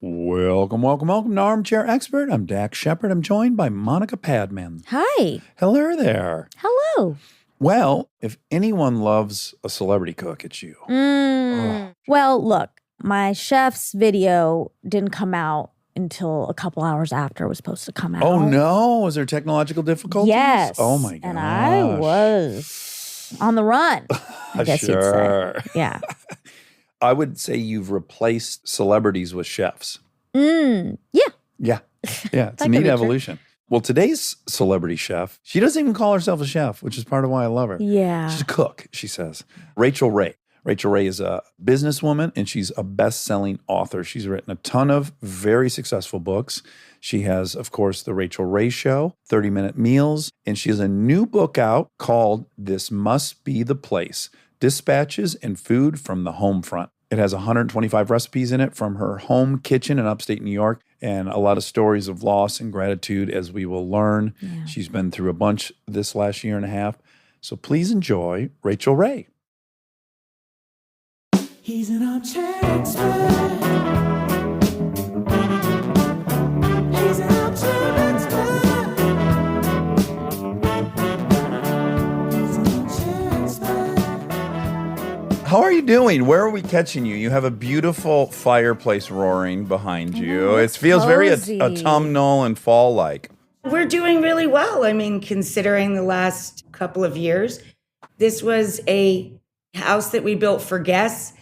Welcome, welcome, welcome to Armchair Expert. I'm Dax Shepard. I'm joined by Monica Padman. Hi. Hello there. Hello. Well, if anyone loves a celebrity cook, it's you. Well, look, my chef's video didn't come out until a couple hours after it was supposed to come out. Oh, no. Was there technological difficulties? Yes. Oh, my gosh. And I was on the run, I guess you'd say. Yeah. I would say you've replaced celebrities with chefs. Yeah. Yeah. Yeah. It's a neat evolution. Well, today's celebrity chef, she doesn't even call herself a chef, which is part of why I love her. Yeah. She's a cook, she says. Rachael Ray. Rachael Ray is a businesswoman and she's a best-selling author. She's written a ton of very successful books. She has, of course, The Rachael Ray Show, 30-Minute Meals, and she has a new book out called This Must Be the Place, Dispatches and Food from the Home Front. It has 125 recipes in it from her home kitchen in upstate New York and a lot of stories of loss and gratitude, as we will learn. Yeah. She's been through a bunch this last year and a half. So please enjoy Rachael Ray. He's an armchair expert. He's an armchair expert. He's an armchair expert. How are you doing? Where are we catching you? You have a beautiful fireplace roaring behind you. It feels very autumnal and fall-like. We're doing really well. I mean, considering the last couple of years, this was a house that we built for guests.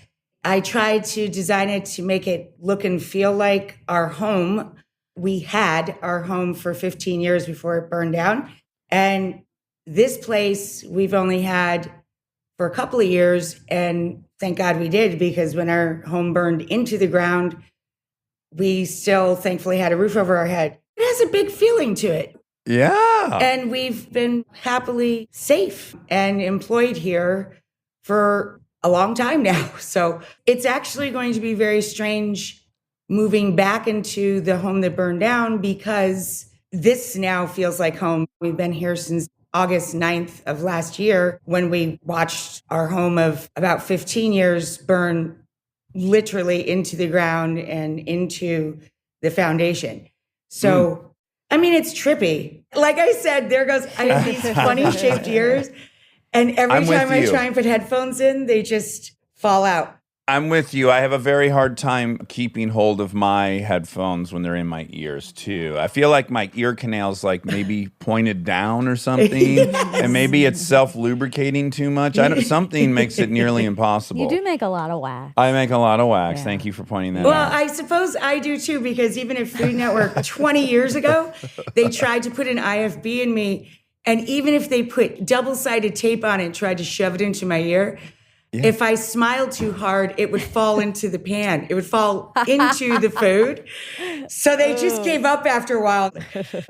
I tried to design it to make it look and feel like our home. We had our home for 15 years before it burned down. And this place we've only had for a couple of years. And thank God we did, because when our home burned into the ground, we still thankfully had a roof over our head. It has a big feeling to it. Yeah. And we've been happily safe and employed here for a long time now. So it's actually going to be very strange moving back into the home that burned down, because this now feels like home. We've been here since August 9th of last year, when we watched our home of about 15 years burn literally into the ground and into the foundation. So, I mean, it's trippy. Like I said, I have these funny shaped ears. And every time I try and put headphones in, they just fall out. I'm with you. I have a very hard time keeping hold of my headphones when they're in my ears, too. I feel like my ear canal's like maybe pointed down or something. Yes. And maybe it's self-lubricating too much. Something makes it nearly impossible. You do make a lot of wax. I make a lot of wax. Yeah. Thank you for pointing that out. Well, I suppose I do, too, because even at Food Network 20 years ago, they tried to put an IFB in me. And even if they put double-sided tape on it and tried to shove it into my ear, if I smiled too hard, it would fall into the pan. It would fall into the food. So they just gave up after a while.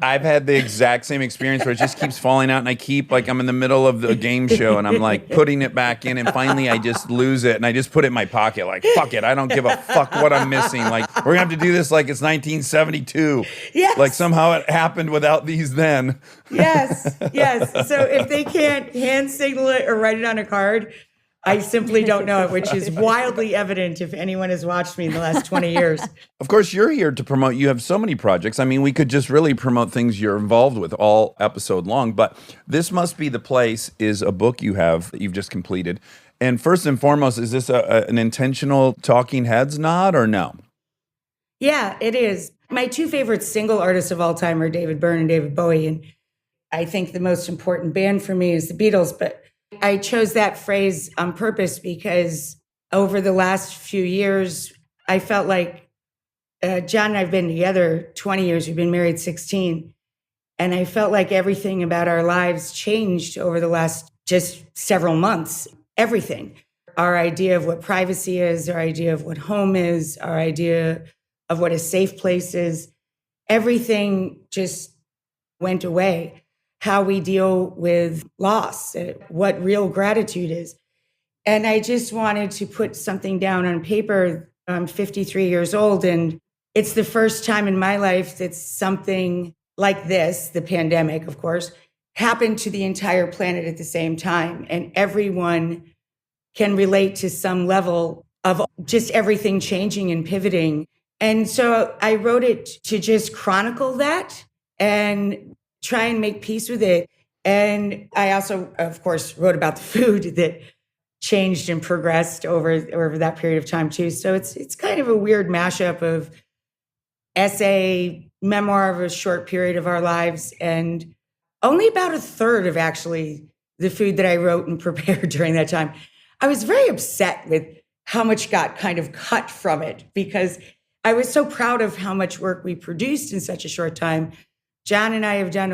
I've had the exact same experience where it just keeps falling out, and I'm in the middle of the game show, and I'm like putting it back in, and finally I just lose it, and I just put it in my pocket like, fuck it, I don't give a fuck what I'm missing. Like, we're going to have to do this like it's 1972. Yes. Like somehow it happened without these then. Yes. So if they can't hand signal it or write it on a card, I simply don't know it, which is wildly evident if anyone has watched me in the last 20 years. Of course, you're here to promote. You have so many projects. I mean, we could just really promote things you're involved with all episode long, but This Must Be the Place is a book you have that you've just completed. And first and foremost, is this an intentional Talking Heads nod or no? Yeah, it is. My two favorite single artists of all time are David Byrne and David Bowie. And I think the most important band for me is the Beatles, but I chose that phrase on purpose because over the last few years, I felt like John and I have been together 20 years. We've been married 16. And I felt like everything about our lives changed over the last just several months. Everything. Our idea of what privacy is, our idea of what home is, our idea of what a safe place is, everything just went away. How we deal with loss, what real gratitude is. And I just wanted to put something down on paper. I'm 53 years old, and it's the first time in my life that something like this, the pandemic, of course, happened to the entire planet at the same time. And everyone can relate to some level of just everything changing and pivoting. And so I wrote it to just chronicle that and try and make peace with it. And I also, of course, wrote about the food that changed and progressed over that period of time too. So it's kind of a weird mashup of essay, memoir of a short period of our lives, and only about a third of actually the food that I wrote and prepared during that time. I was very upset with how much got kind of cut from it because I was so proud of how much work we produced in such a short time. John and I have done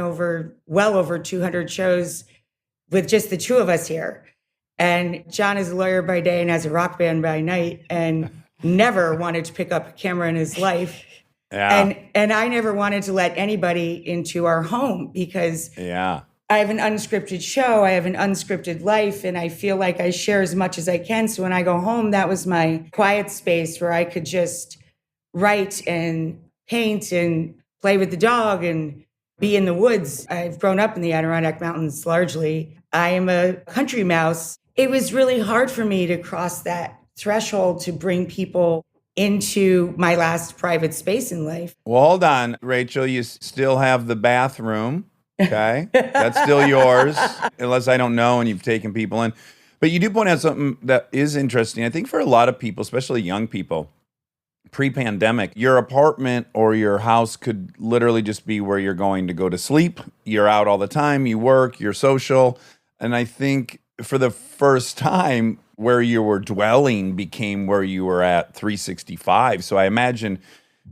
well over 200 shows with just the two of us here. And John is a lawyer by day and has a rock band by night and never wanted to pick up a camera in his life. Yeah. And I never wanted to let anybody into our home because Yeah. I have an unscripted show, I have an unscripted life, and I feel like I share as much as I can. So when I go home, that was my quiet space where I could just write and paint and play with the dog and be in the woods. I've grown up in the Adirondack Mountains largely. I am a country mouse. It was really hard for me to cross that threshold to bring people into my last private space in life. Well, hold on, Rachel. You still have the bathroom. Okay. That's still yours, unless I don't know and you've taken people in. But you do point out something that is interesting. I think for a lot of people, especially young people, pre-pandemic, your apartment or your house could literally just be where you're going to go to sleep. You're out all the time, you work, you're social. And I think for the first time, where you were dwelling became where you were at 365. So I imagine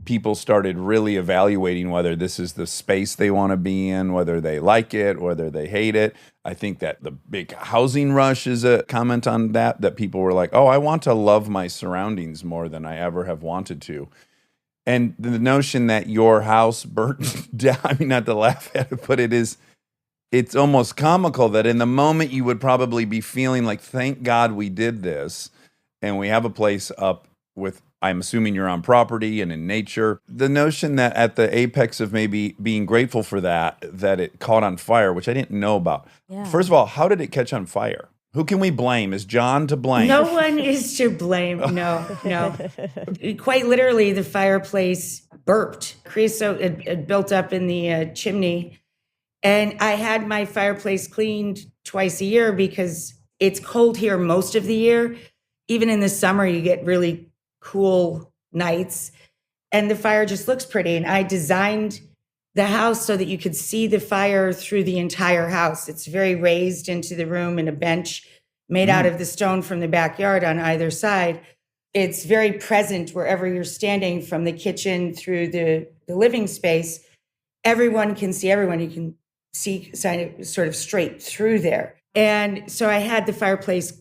people started really evaluating whether this is the space they want to be in, whether they like it, whether they hate it. I think that the big housing rush is a comment on that people were like, oh, I want to love my surroundings more than I ever have wanted to. And the notion that your house burnt down, I mean, not to laugh at it, but it's almost comical that in the moment you would probably be feeling like, thank God we did this. And we have a place up with, I'm assuming you're on property and in nature. The notion that at the apex of maybe being grateful for that it caught on fire, which I didn't know about. Yeah. First of all, how did it catch on fire? Who can we blame? Is John to blame? No one is to blame. No. Quite literally, the fireplace burped. Creosote had built up in the chimney. And I had my fireplace cleaned twice a year because it's cold here most of the year. Even in the summer, you get really cool nights. And the fire just looks pretty. And I designed the house so that you could see the fire through the entire house. It's very raised into the room and a bench made out of the stone from the backyard on either side. It's very present wherever you're standing, from the kitchen through the living space. Everyone can see everyone. You can see sort of straight through there. And so I had the fireplace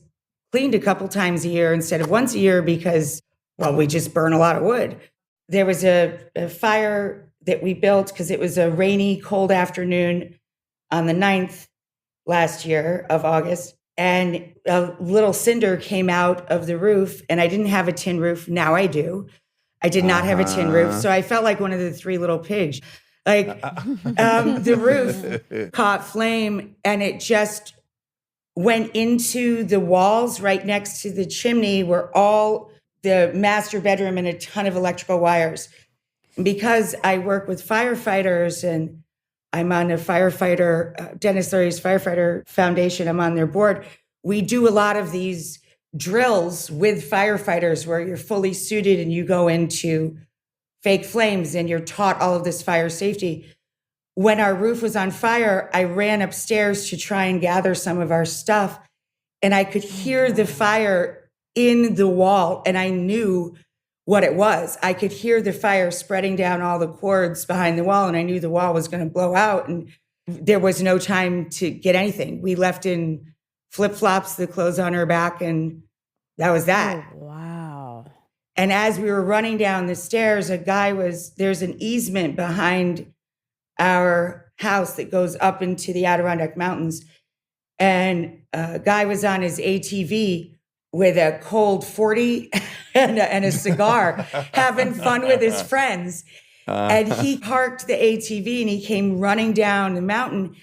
cleaned a couple times a year instead of once a year because, well, we just burn a lot of wood. There was a fire that we built because it was a rainy, cold afternoon on the 9th last year of August. And a little cinder came out of the roof, and I didn't have a tin roof. Now I do. I did not have a tin roof. So I felt like one of the three little pigs. Like the roof caught flame, and it just went into the walls right next to the chimney where all the master bedroom and a ton of electrical wires. And because I work with firefighters and I'm on a firefighter, Dennis Leary's Firefighter Foundation, I'm on their board, we do a lot of these drills with firefighters where you're fully suited and you go into fake flames and you're taught all of this fire safety. When our roof was on fire, I ran upstairs to try and gather some of our stuff, and I could hear the fire in the wall, and I knew what it was. I could hear the fire spreading down all the cords behind the wall, and I knew the wall was going to blow out, and there was no time to get anything. We left in flip-flops, the clothes on her back, and that was that. Oh, wow. And as we were running down the stairs, there's an easement behind our house that goes up into the Adirondack Mountains. And a guy was on his ATV with a cold 40 and a cigar, having fun with his friends. And he parked the ATV and he came running down the mountain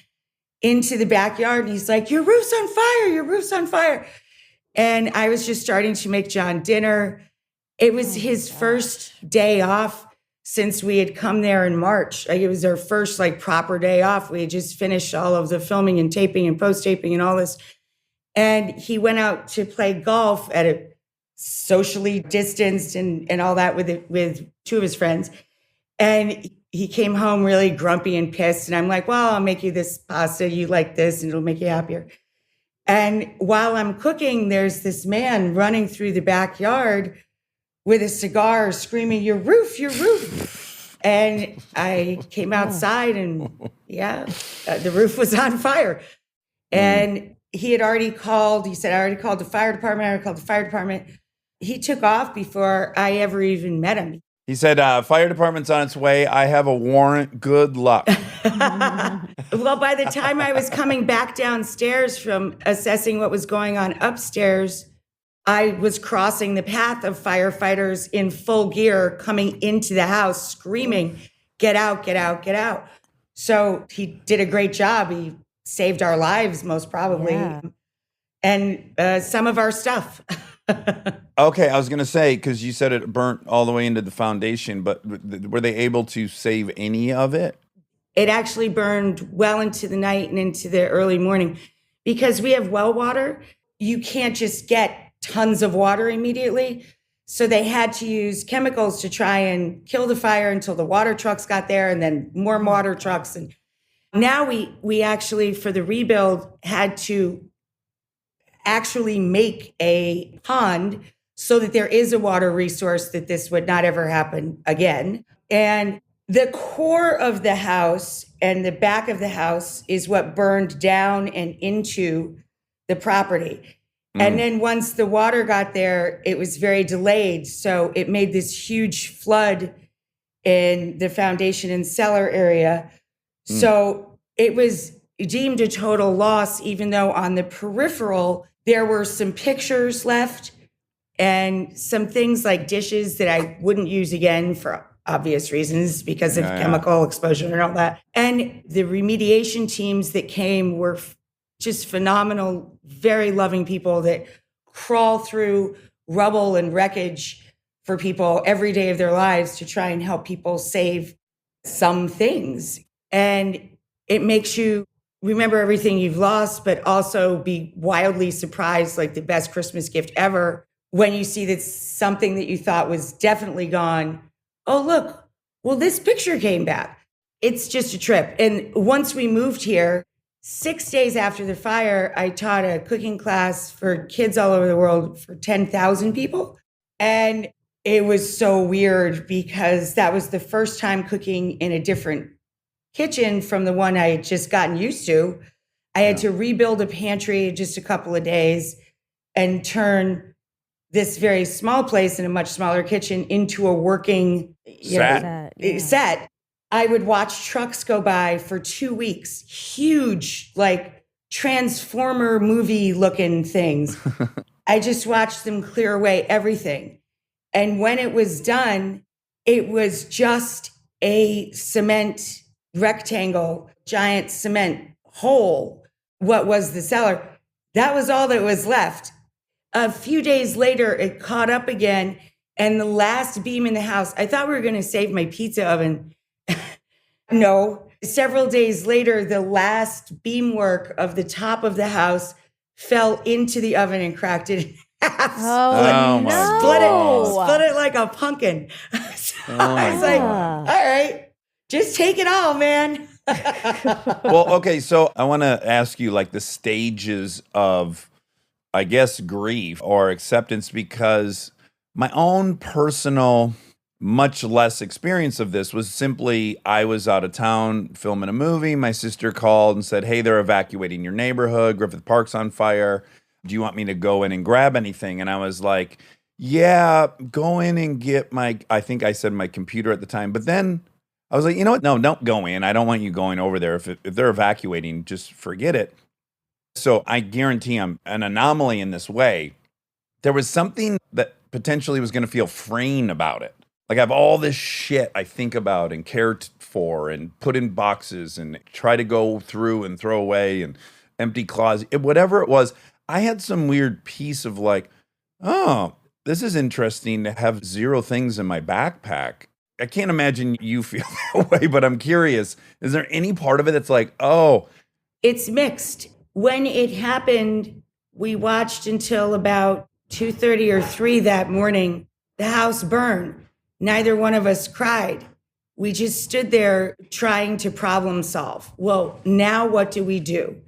into the backyard. And he's like, your roof's on fire, your roof's on fire. And I was just starting to make John dinner. It was his first day off since we had come there in March. Like, it was our first like proper day off. We had just finished all of the filming and taping and post-taping and all this. And he went out to play golf at a socially distanced and all that with two of his friends. And he came home really grumpy and pissed. And I'm like, well, I'll make you this pasta. You like this and it'll make you happier. And while I'm cooking, there's this man running through the backyard with a cigar screaming, your roof, your roof. And I came outside and the roof was on fire. And he had already called. He said, I already called the fire department. He took off before I ever even met him. He said, fire department's on its way. I have a warrant. Good luck. Well, by the time I was coming back downstairs from assessing what was going on upstairs, I was crossing the path of firefighters in full gear coming into the house screaming, get out, get out, get out. So he did a great job. He saved our lives, most probably, and some of our stuff. Okay, I was going to say, because you said it burnt all the way into the foundation, but were they able to save any of it? It actually burned well into the night and into the early morning. Because we have well water, you can't just get tons of water immediately. So they had to use chemicals to try and kill the fire until the water trucks got there, and then more water trucks. And now we actually, for the rebuild, had to actually make a pond so that there is a water resource, that this would not ever happen again. And the core of the house and the back of the house is what burned down and into the property. And then once the water got there, it was very delayed. So it made this huge flood in the foundation and cellar area. So it was deemed a total loss, even though on the peripheral, there were some pictures left and some things like dishes that I wouldn't use again for obvious reasons because of chemical exposure and all that. And the remediation teams that came were just phenomenal, very loving people that crawl through rubble and wreckage for people every day of their lives to try and help people save some things. And it makes you remember everything you've lost, but also be wildly surprised, like the best Christmas gift ever, when you see that something that you thought was definitely gone. Oh, look, well, this picture came back. It's just a trip. And once we moved here, 6 days after the fire, I taught a cooking class for kids all over the world for 10,000 people. And it was so weird because that was the first time cooking in a different kitchen from the one I had just gotten used to. I had to rebuild a pantry in just a couple of days and turn this very small place in a much smaller kitchen into a working set. I would watch trucks go by for 2 weeks, huge, like Transformer movie looking things. I just watched them clear away everything. And when it was done, it was just a cement rectangle, giant cement hole. What was the cellar? That was all that was left. A few days later, it caught up again. And the last beam in the house, I thought we were going to save my pizza oven. No. Several days later, the last beamwork of the top of the house fell into the oven and cracked it in half. Oh my God. Split it like a pumpkin. So I was like, all right, just take it all, man. Well, okay, so I want to ask you like the stages of, I guess, grief or acceptance, because my own personal, much less experience of this was simply I was out of town filming a movie. My sister called and said, hey, they're evacuating your neighborhood. Griffith Park's on fire. Do you want me to go in and grab anything? And I was like, yeah, go in and get I think I said my computer at the time. But then I was like, you know what? No, don't go in. I don't want you going over there. If they're evacuating, just forget it. So I guarantee I'm an anomaly in this way. There was something that potentially was going to feel freeing about it. Like I have all this shit I think about and care for and put in boxes and try to go through and throw away and empty closet, whatever it was. I had some weird piece of like, oh, This is interesting to have 0 things in my backpack. I can't imagine you feel that way, but I'm curious. Is there any part of it that's like, oh, It's mixed. When it happened, we watched until about 2:30 or 3 that morning. The house burned. Neither one of us cried. We just stood there trying to problem solve. Well, now what do we do?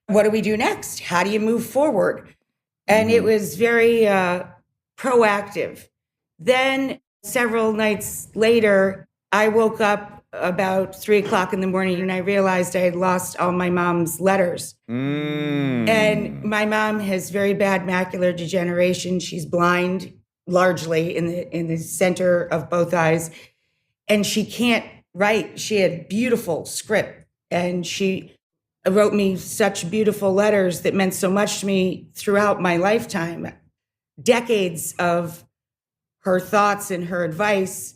What do we do next? How do you move forward? And it was very proactive. Then several nights later, I woke up about 3 o'clock in the morning and I realized I had lost all my mom's letters. And my mom has very bad macular degeneration. She's blind largely in the center of both eyes. And she can't write. She had beautiful script and she wrote me such beautiful letters that meant so much to me throughout my lifetime. Decades of her thoughts and her advice.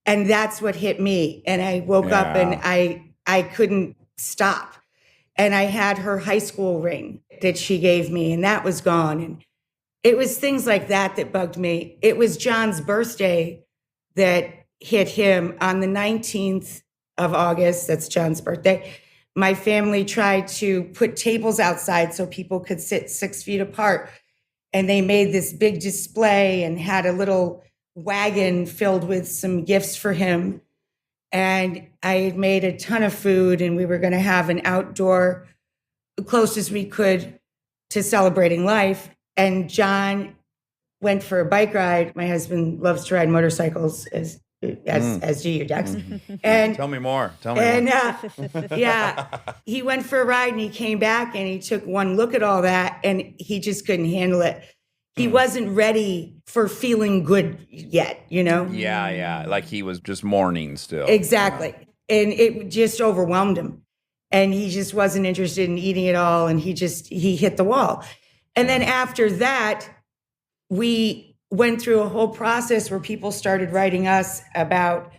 And that's what hit me. And I woke up and I couldn't stop. And I had her high school ring that she gave me, and that was gone. And it was things like that that bugged me. It was John's birthday that hit him on the 19th of August. That's John's birthday. My family tried to put tables outside so people could sit 6 feet apart. And they made this big display and had a little wagon filled with some gifts for him. And I had made a ton of food and we were going to have an outdoor, the closest we could to celebrating life. And John went for a bike ride. My husband loves to ride motorcycles as do you, Dax. And tell me more. Tell me and more. he went for a ride and he came back and he took one look at all that and he just couldn't handle it. He wasn't ready for feeling good yet, you know? Yeah. Like he was just mourning still. Exactly. And it just overwhelmed him. And he just wasn't interested in eating it all. And he hit the wall. And then after that, we went through a whole process where people started writing us about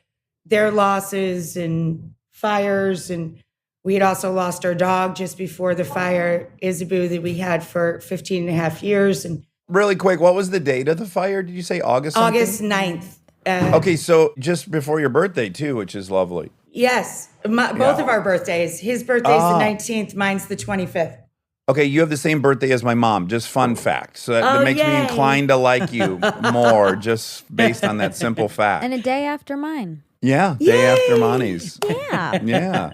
their losses and fires. And we had also lost our dog just before the fire, Isabu, that we had for 15 and a half years. And Really quick, what was the date of the fire? Did you say August something? August 9th. Okay, so just before your birthday too, which is lovely. Yes, both of our birthdays. His birthday's the 19th, mine's the 25th. Okay, you have the same birthday as my mom. Just fun fact. So that makes me yay. inclined to like you more, just based on that simple fact. And a day after mine. Yeah, day after Monty's. Yeah. Yeah.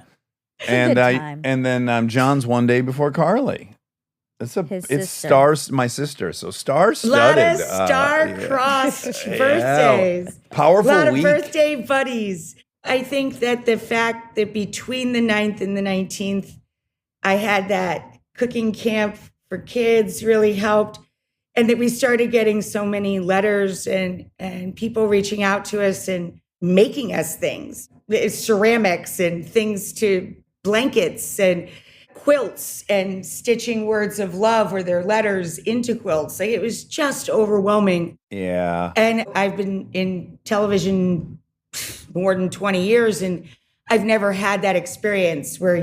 a good time. And then John's one day before Carly. It's sister. stars, my sister. So star-studded. A lot of star-crossed birthdays. Powerful A lot of week. birthday buddies. I think that the fact that between the 9th and the 19th, I had that cooking camp for kids really helped. And that we started getting so many letters and people reaching out to us and making us things, ceramics and things to blankets and quilts and stitching words of love or their letters into quilts. Like, it was just overwhelming. Yeah. And I've been in television more than 20 years and I've never had that experience where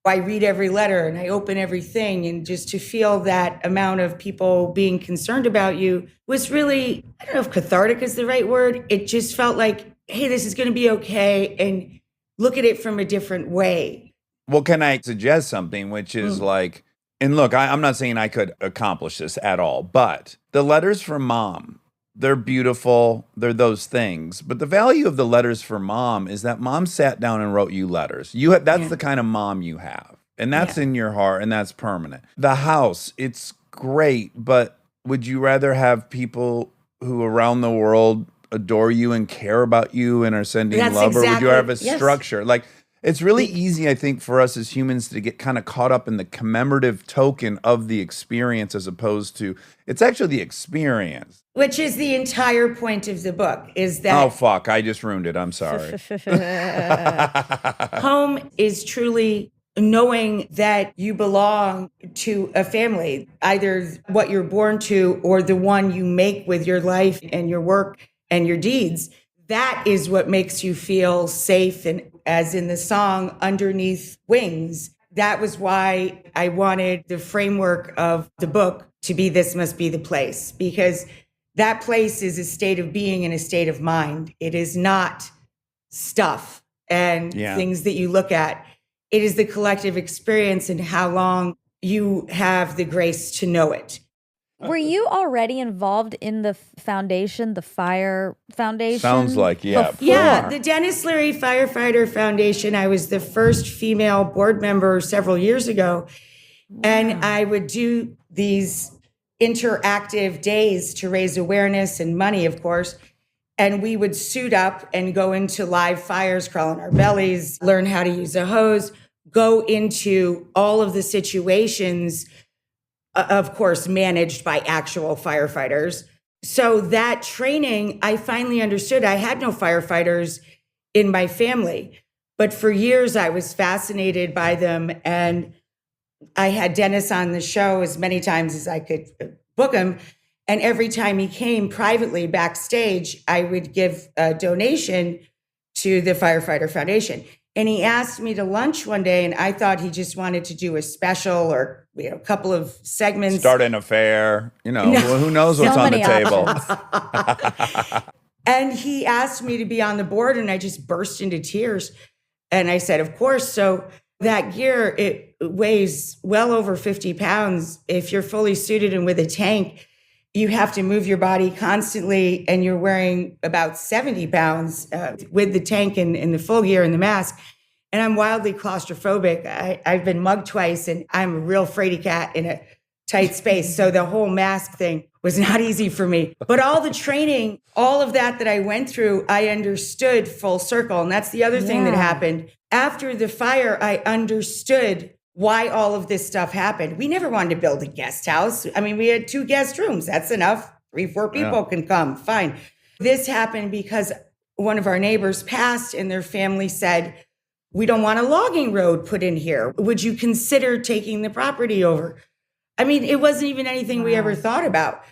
I read every letter and I open everything, and just to feel that amount of people being concerned about you was really, I don't know if cathartic is the right word. It just felt like, hey, this is going to be okay, and look at it from a different way. Well, can I suggest something, which is like, and look, I'm not saying I could accomplish this at all, but the letters from mom, they're beautiful. They're those things. But the value of the letters for mom is that mom sat down and wrote you letters. That's the kind of mom you have. And that's in your heart, and that's permanent. The house, it's great, but would you rather have people who around the world adore you and care about you and are sending love? Or would you have a structure? Like, it's really easy, I think, for us as humans to get kind of caught up in the commemorative token of the experience as opposed to, it's actually the experience. Which is the entire point of the book, is that Oh, fuck, I just ruined it. I'm sorry. home is truly knowing that you belong to a family, either what you're born to or the one you make with your life and your work and your deeds. That is what makes you feel safe, and as in the song, Underneath Wings. That was why I wanted the framework of the book to be This Must Be the Place, because that place is a state of being and a state of mind. It is not stuff and things that you look at. It is the collective experience and how long you have the grace to know it. Were you already involved in the foundation, the Fire Foundation? Sounds like, yeah. before? Yeah, the Dennis Leary Firefighter Foundation. I was the first female board member several years ago. And I would do these interactive days to raise awareness and money, of course. And we would suit up and go into live fires, crawl on our bellies, learn how to use a hose, go into all of the situations, of course, managed by actual firefighters. So that training, I finally understood. I had no firefighters in my family, but for years I was fascinated by them. And I had Dennis on the show as many times as I could book him. And every time he came privately backstage, I would give a donation to the Firefighter Foundation. And he asked me to lunch one day, and I thought he just wanted to do a special or a couple of segments. Start an affair. Who knows what's on the table. And he asked me to be on the board, and I just burst into tears. And I said, of course. So that gear, it weighs well over 50 pounds. If you're fully suited and with a tank, you have to move your body constantly, and you're wearing about 70 pounds with the tank and the full gear and the mask. And I'm wildly claustrophobic. I've been mugged twice, and I'm a real fraidy cat in a tight space. So the whole mask thing was not easy for me. But all the training, all of that I went through, I understood full circle. And that's the other thing that happened. After the fire, I understood why all of this stuff happened. We never wanted to build a guest house. I mean, we had 2 guest rooms. That's enough. 3-4 people can come. Fine. This happened because one of our neighbors passed, and their family said, we don't want a logging road put in here. Would you consider taking the property over? I mean, it wasn't even anything we ever thought about.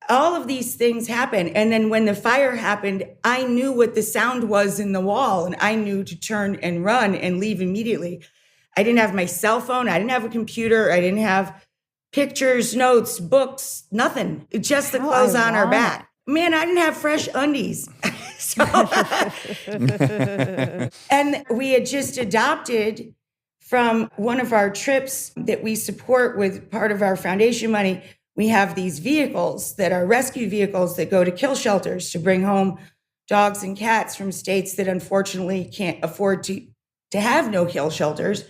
All of these things happen. And then when the fire happened, I knew what the sound was in the wall, and I knew to turn and run and leave immediately. I didn't have my cell phone. I didn't have a computer. I didn't have pictures, notes, books, nothing. Just the clothes on our back. Man, I didn't have fresh undies. And we had just adopted from one of our trips that we support with part of our foundation money. We have these vehicles that are rescue vehicles that go to kill shelters to bring home dogs and cats from states that unfortunately can't afford to have no kill shelters.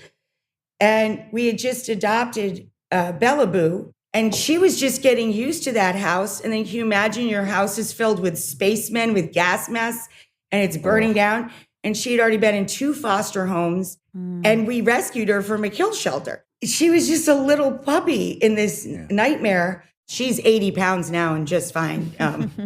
And we had just adopted Bella Boo, and she was just getting used to that house. And then can you imagine your house is filled with spacemen with gas masks and it's burning down? And she had already been in 2 foster homes, and we rescued her from a kill shelter. She was just a little puppy in this nightmare. She's 80 pounds now and just fine.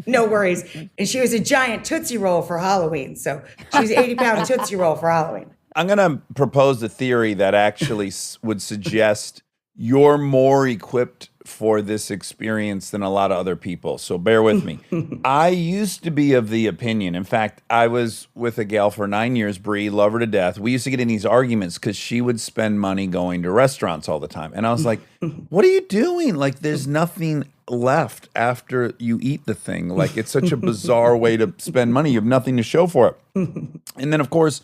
No worries. And she was a giant Tootsie Roll for Halloween. So she's 80-pound Tootsie Roll for Halloween. I'm going to propose a theory that actually would suggest you're more equipped for this experience than a lot of other people. So bear with me. I used to be of the opinion. In fact, I was with a gal for 9 years, Bree, love her to death. We used to get in these arguments because she would spend money going to restaurants all the time. And I was like, what are you doing? Like, there's nothing left after you eat the thing. Like, it's such a bizarre way to spend money. You have nothing to show for it. And then, of course,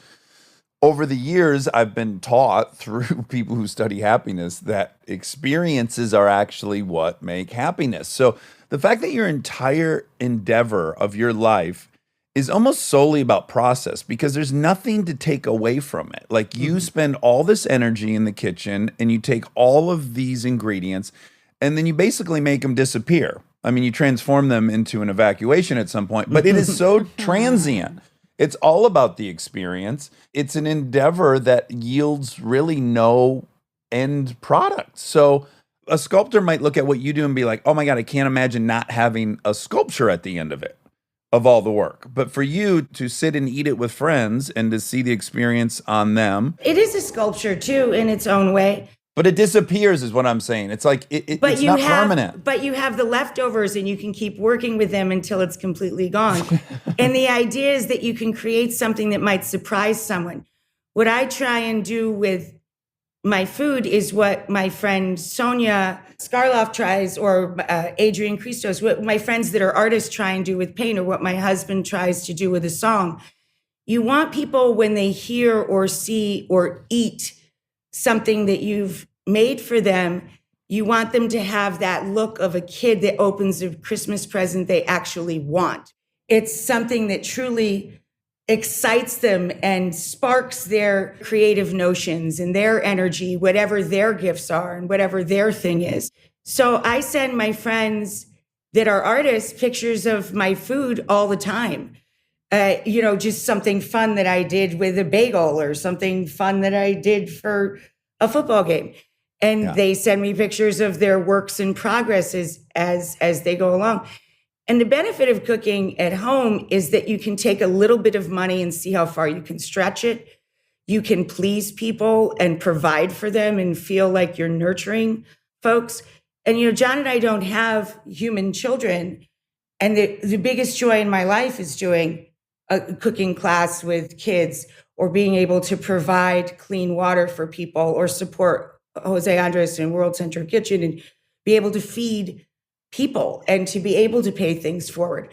over the years, I've been taught through people who study happiness that experiences are actually what make happiness. So the fact that your entire endeavor of your life is almost solely about process, because there's nothing to take away from it. Like, you spend all this energy in the kitchen and you take all of these ingredients and then you basically make them disappear. I mean, you transform them into an evacuation at some point, but it is so transient. It's all about the experience. It's an endeavor that yields really no end product. So a sculptor might look at what you do and be like, oh my God, I can't imagine not having a sculpture at the end of it, of all the work. But for you to sit and eat it with friends and to see the experience on them. It is a sculpture too, in its own way. But it disappears is what I'm saying. It's like, it's not permanent. But you have the leftovers and you can keep working with them until it's completely gone. And the idea is that you can create something that might surprise someone. What I try and do with my food is what my friend Sonia Skarloff tries, or Adrian Christos, what my friends that are artists try and do with paint, or what my husband tries to do with a song. You want people, when they hear or see or eat something that you've made for them, you want them to have that look of a kid that opens a Christmas present they actually want. It's something that truly excites them and sparks their creative notions and their energy, whatever their gifts are and whatever their thing is. So I send my friends that are artists pictures of my food all the time. Just something fun that I did with a bagel, or something fun that I did for a football game. And they send me pictures of their works in progress as they go along. And the benefit of cooking at home is that you can take a little bit of money and see how far you can stretch it. You can please people and provide for them and feel like you're nurturing folks. And, John and I don't have human children. And the biggest joy in my life is doing a cooking class with kids, or being able to provide clean water for people, or support Jose Andres and World Central Kitchen, and be able to feed people and to be able to pay things forward.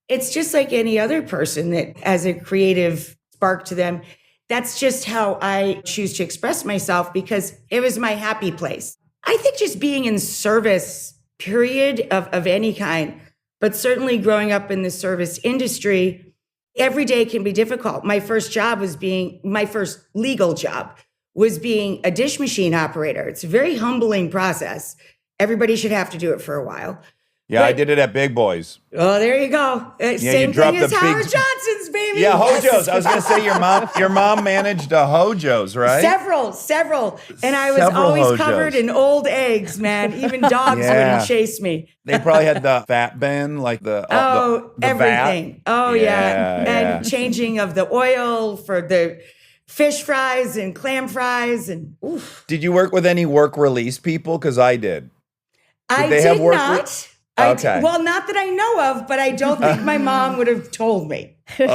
It's just like any other person that has a creative spark to them. That's just how I choose to express myself, because it was my happy place. I think just being in service, period, of any kind, but certainly growing up in the service industry, every day can be difficult. My first legal job was being a dish machine operator. It's a very humbling process. Everybody should have to do it for a while. Yeah, I did it at Big Boys. Oh, there you go. Same thing as Howard Johnson's, baby. Yeah, Yes. Hojo's. I was going to say your mom managed a Hojo's, right? Several. And I was Several always Hojos. covered in old eggs, man. Even dogs wouldn't chase me. They probably had the fat bin, like the everything. vat. Oh, yeah. Yeah. And changing of the oil for the fish fries and clam fries. And oof. Did you work with any work release people? Because I did. I they have did work not. Okay. Well, not that I know of, but I don't think my mom would have told me. Yeah,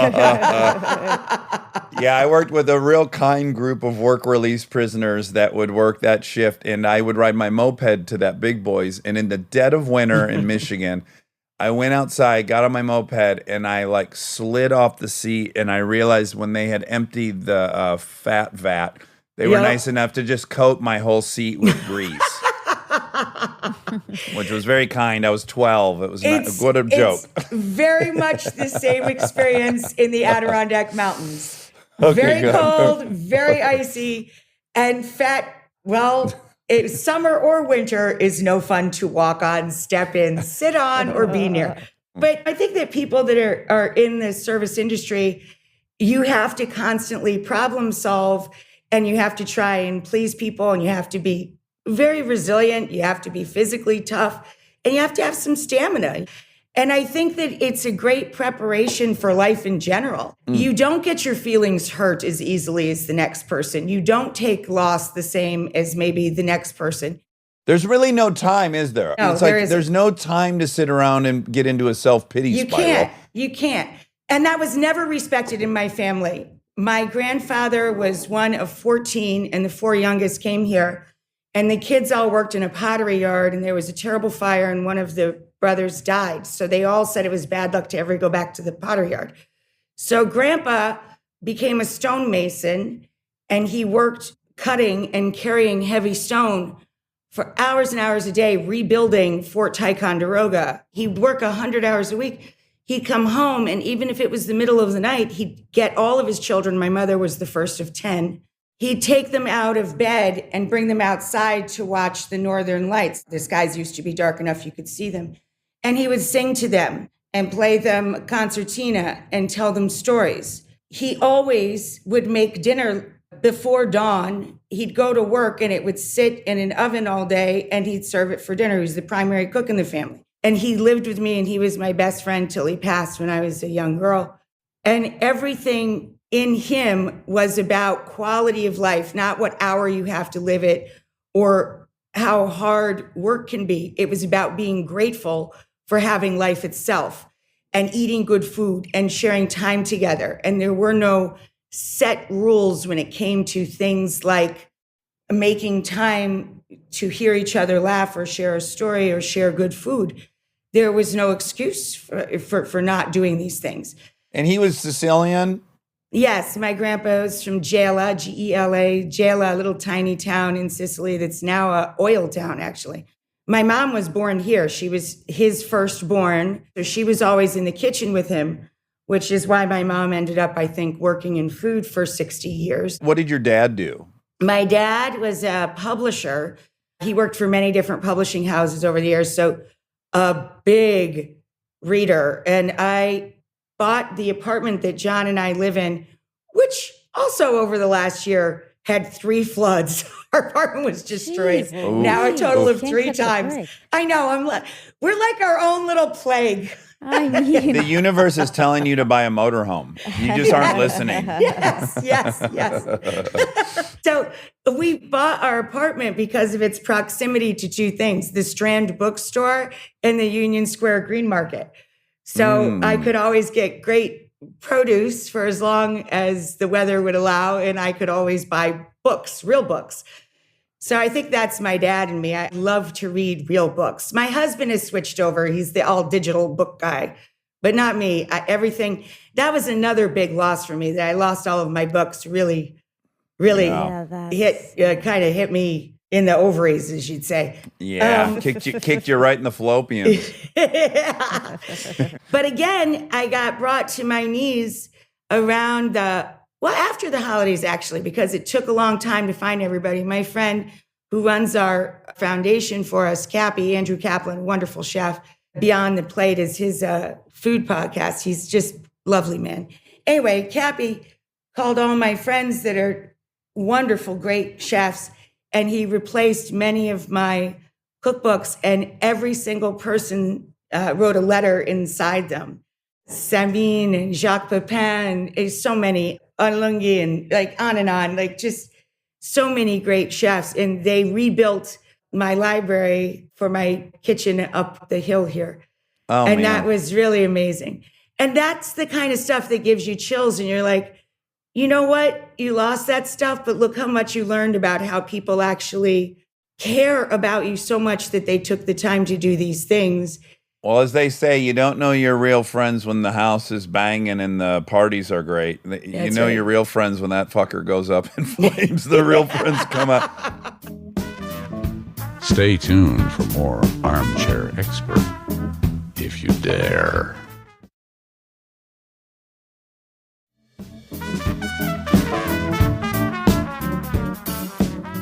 I worked with a real kind group of work release prisoners that would work that shift, and I would ride my moped to that Big Boys. And in the dead of winter in Michigan, I went outside, got on my moped, and I slid off the seat. And I realized when they had emptied the fat vat, they were nice enough to just coat my whole seat with grease. Which was very kind. I was 12. It was not what a joke. It's very much the same experience in the Adirondack Mountains. Okay, Very good. cold, very icy, and fat. Well, summer or winter is no fun to walk on, step in, sit on, or be near. But I think that people that are in the service industry, you have to constantly problem solve, and you have to try and please people, and you have to be very resilient. You have to be physically tough, and you have to have some stamina. And I think that it's a great preparation for life in general. You don't get your feelings hurt as easily as the next person. You don't take loss the same as maybe the next person. There's really no time, is there? No, it's there like isn't. there's no time to sit around and get into a self-pity You spiral. can't. And that was never respected in my family. My grandfather was one of 14, and the 4 youngest came here. And the kids all worked in a pottery yard, and there was a terrible fire, and one of the brothers died. So they all said it was bad luck to ever go back to the pottery yard. So Grandpa became a stonemason, and he worked cutting and carrying heavy stone for hours and hours a day, rebuilding Fort Ticonderoga. He'd work 100 hours a week. He'd come home, and even if it was the middle of the night, he'd get all of his children. My mother was the first of 10. He'd take them out of bed and bring them outside to watch the northern lights. The skies used to be dark enough you could see them. And he would sing to them and play them concertina and tell them stories. He always would make dinner before dawn. He'd go to work, and it would sit in an oven all day, and he'd serve it for dinner. He was the primary cook in the family. And he lived with me, and he was my best friend till he passed when I was a young girl. And everything in him was about quality of life, not what hour you have to live it or how hard work can be. It was about being grateful for having life itself and eating good food and sharing time together. And there were no set rules when it came to things like making time to hear each other laugh or share a story or share good food. There was no excuse for not doing these things. And he was Sicilian? Yes, my grandpa was from Gela, Gela, Gela, a little tiny town in Sicily that's now a oil town, actually. My mom was born here. She was his firstborn. So she was always in the kitchen with him, which is why my mom ended up, I think, working in food for 60 years. What did your dad do? My dad was a publisher. He worked for many different publishing houses over the years. So a big reader. And I bought the apartment that John and I live in, which also over the last year had 3 floods. Our apartment was destroyed. Jeez, Now a total of Can't 3 catch a times. break. I know. We're like our own little plague. I mean, The universe is telling you to buy a motorhome. You just aren't listening. Yes. So we bought our apartment because of its proximity to 2 things, the Strand bookstore and the Union Square Green Market. So I could always get great produce for as long as the weather would allow, and I could always buy books, real books. So I think that's my dad and me. I love to read real books. My husband has switched over. He's the all digital book guy, but not me. Everything, that was another big loss for me, that I lost all of my books. Really yeah, that's kind of hit me in the ovaries, as you'd say. Yeah, kicked you right in the fallopian. But again, I got brought to my knees around after the holidays, actually, because it took a long time to find everybody. My friend who runs our foundation for us, Cappy, Andrew Kaplan, wonderful chef, Beyond the Plate is his food podcast. He's just lovely, man. Anyway, Cappy called all my friends that are wonderful, great chefs, and he replaced many of my cookbooks, and every single person wrote a letter inside them. Sabine and Jacques Pepin and so many, Alungi, and like on, like just so many great chefs. And they rebuilt my library for my kitchen up the hill here. Oh, and man. that was really amazing. And that's the kind of stuff that gives you chills. And you're like, you know what? You lost that stuff, but look how much you learned about how people actually care about you so much that they took the time to do these things. Well, as they say, you don't know your real friends when the house is banging and the parties are great. You That's know right. your real friends when that fucker goes up in flames. The real friends come out. Stay tuned for more Armchair Expert, if you dare.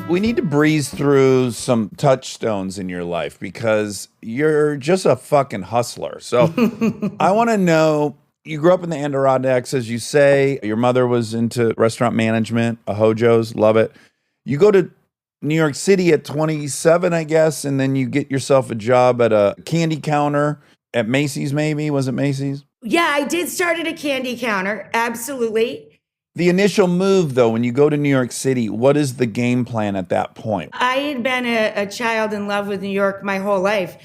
We need to breeze through some touchstones in your life because you're just a fucking hustler. So I want to know, you grew up in the Adirondacks, as you say. Your mother was into restaurant management, a Hojo's, love it. You go to New York City at 27, I guess, and then you get yourself a job at a candy counter at Macy's, maybe? Was it Macy's? Yeah, I did start at a candy counter. Absolutely. The initial move, though, when you go to New York City, what is the game plan at that point? I had been a child in love with New York my whole life.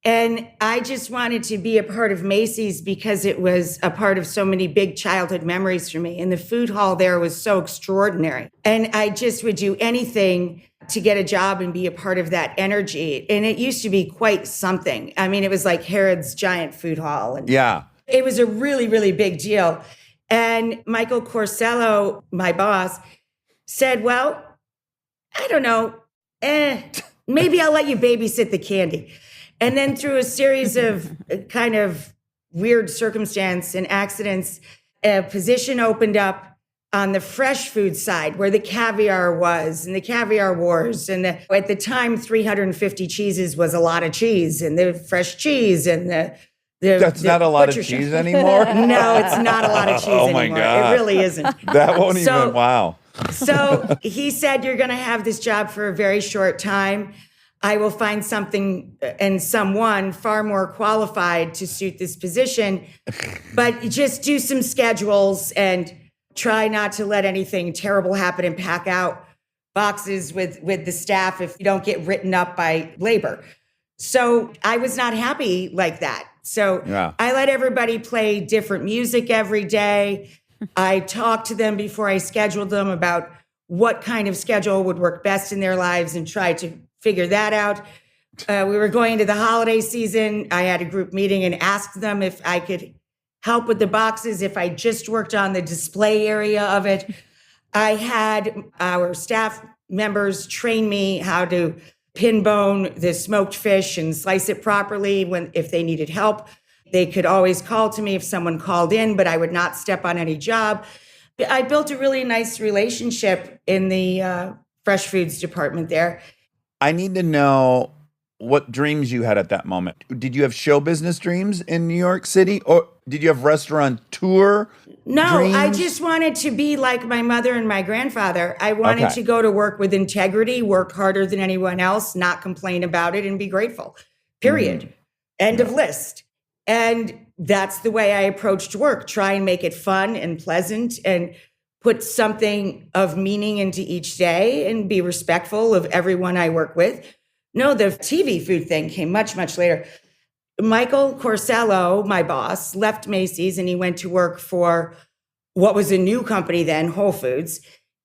And I just wanted to be a part of Macy's because it was a part of so many big childhood memories for me. And the food hall there was so extraordinary. And I just would do anything to get a job and be a part of that energy. And it used to be quite something. I mean, it was like Herod's giant food hall. And Yeah. it was a really, really big deal. And Michael Corsello, my boss, said, well, I don't know, maybe I'll let you babysit the candy. And then through a series of kind of weird circumstance and accidents, a position opened up on the fresh food side where the caviar was and the caviar wars. And at the time, 350 cheeses was a lot of cheese, and the fresh cheese and That's not a lot of butcher shop. cheese anymore? No, it's not a lot of cheese Oh, my anymore. God. It really isn't. That won't So- even, wow. So he said, you're going to have this job for a very short time. I will find something and someone far more qualified to suit this position, but just do some schedules and try not to let anything terrible happen and pack out boxes with the staff if you don't get written up by labor. So I was not happy like that. So Yeah. I let everybody play different music every day. I talked to them before I scheduled them about what kind of schedule would work best in their lives and tried to figure that out. We were going into the holiday season. I had a group meeting and asked them if I could help with the boxes, if I just worked on the display area of it. I had our staff members train me how to pin bone the smoked fish and slice it properly if they needed help. They could always call to me if someone called in, but I would not step on any job. I built a really nice relationship in the fresh foods department there. I need to know what dreams you had at that moment. Did you have show business dreams in New York City, or did you have restaurateur No, dreams? I just wanted to be like my mother and my grandfather. I wanted Okay. to go to work with integrity, work harder than anyone else, not complain about it, and be grateful. Period. End of list. And that's the way I approached work. Try and make it fun and pleasant and put something of meaning into each day and be respectful of everyone I work with. No, the TV food thing came much, much later. Michael Corsello, my boss, left Macy's and he went to work for what was a new company then, Whole Foods.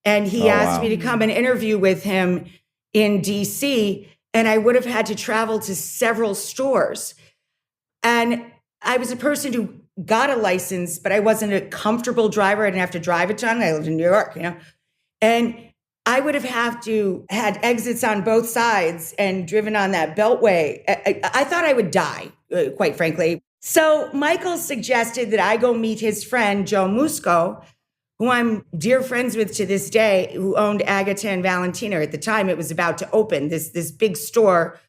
And he asked me to come and interview with him in DC. And I would have had to travel to several stores. And I was a person who got a license, but I wasn't a comfortable driver. I didn't have to drive a ton. I lived in New York, And I would have had exits on both sides and driven on that beltway. I thought I would die, quite frankly. So Michael suggested that I go meet his friend, Joe Musco, who I'm dear friends with to this day, who owned Agatha and Valentina. At the time, it was about to open, this big store.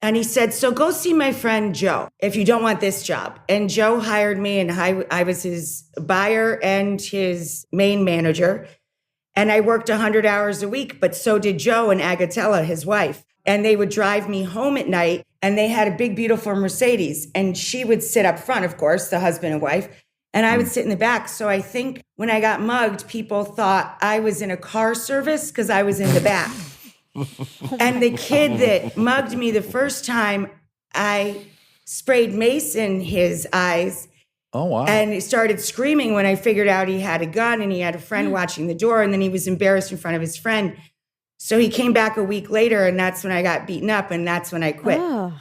And he said, so go see my friend Joe if you don't want this job. And Joe hired me, and I was his buyer and his main manager. And I worked 100 hours a week, but so did Joe and Agatella, his wife. And they would drive me home at night, and they had a big, beautiful Mercedes. And she would sit up front, of course, the husband and wife, and I would sit in the back. So I think when I got mugged, people thought I was in a car service because I was in the back. And the kid that mugged me the first time, I sprayed mace in his eyes. Oh, wow. And he started screaming when I figured out he had a gun and he had a friend watching the door. And then he was embarrassed in front of his friend. So he came back a week later, and that's when I got beaten up, and that's when I quit. Oh.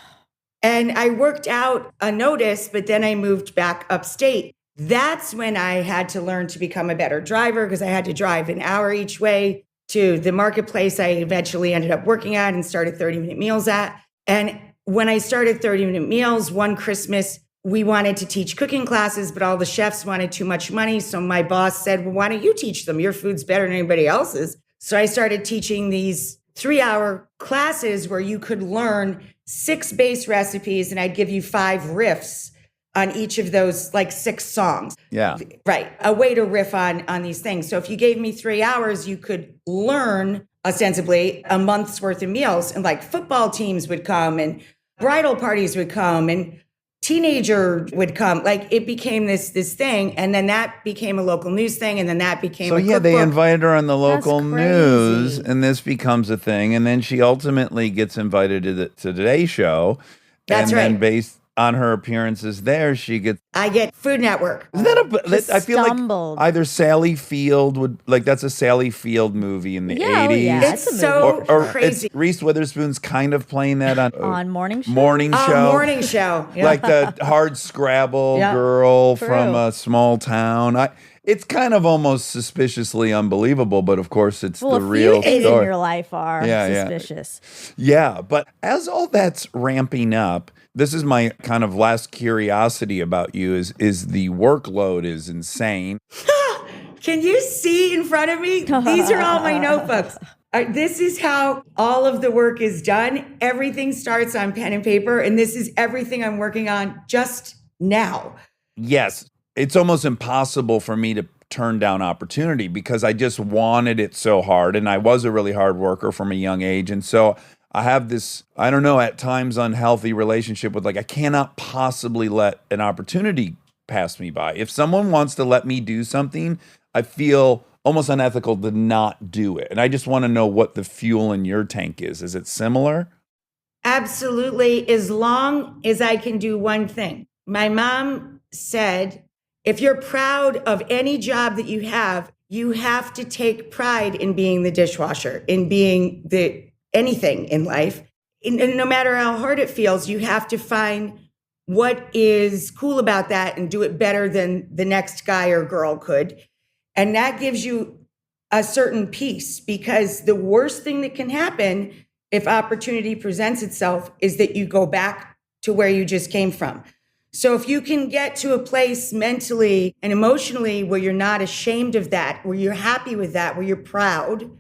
And I worked out a notice, but then I moved back upstate. That's when I had to learn to become a better driver because I had to drive an hour each way to the marketplace I eventually ended up working at and started 30-minute meals at. And when I started 30-minute meals, one Christmas, we wanted to teach cooking classes, but all the chefs wanted too much money. So my boss said, well, why don't you teach them? Your food's better than anybody else's. So I started teaching these 3-hour classes where you could learn 6 base recipes, and I'd give you 5 riffs on each of those, like 6 songs. Yeah. Right. A way to riff on these things. So if you gave me 3 hours, you could learn ostensibly a month's worth of meals, and like football teams would come and bridal parties would come and teenager would come. Like it became this thing, and then that became a local news thing, and then that became a they cookbook. invited her on the local crazy. news, and this becomes a thing, and then she ultimately gets invited to the Today Show. That's and then right. based on her appearances there, she gets. I get Food Network. Isn't that I feel stumbled. like either Sally Field would that's a Sally Field movie in the Yeah, oh 80s. yeah. It's That's a so Or crazy. it's Reese Witherspoon's kind of playing that On morning show. morning show. Morning show. Yeah. Like the hard scrabble Yeah, girl true. from a small town. It's kind of almost suspiciously unbelievable, but of course it's Well, the a real few things in story. your life are suspicious. Yeah, but as all that's ramping up, this is my kind of last curiosity about you is the workload is insane. Can you see in front of me? These are all my notebooks. This is how all of the work is done. Everything starts on pen and paper, and this is everything I'm working on just now. Yes, it's almost impossible for me to turn down opportunity because I just wanted it so hard, and I was a really hard worker from a young age, and so I have this, I don't know, at times unhealthy relationship with I cannot possibly let an opportunity pass me by. If someone wants to let me do something, I feel almost unethical to not do it. And I just want to know what the fuel in your tank is. Is it similar? Absolutely, as long as I can do one thing. My mom said, if you're proud of any job that you have, you have to take pride in being the dishwasher, in being anything in life. And no matter how hard it feels, you have to find what is cool about that and do it better than the next guy or girl could. And that gives you a certain peace, because the worst thing that can happen if opportunity presents itself is that you go back to where you just came from. So if you can get to a place mentally and emotionally where you're not ashamed of that, where you're happy with that, where you're proud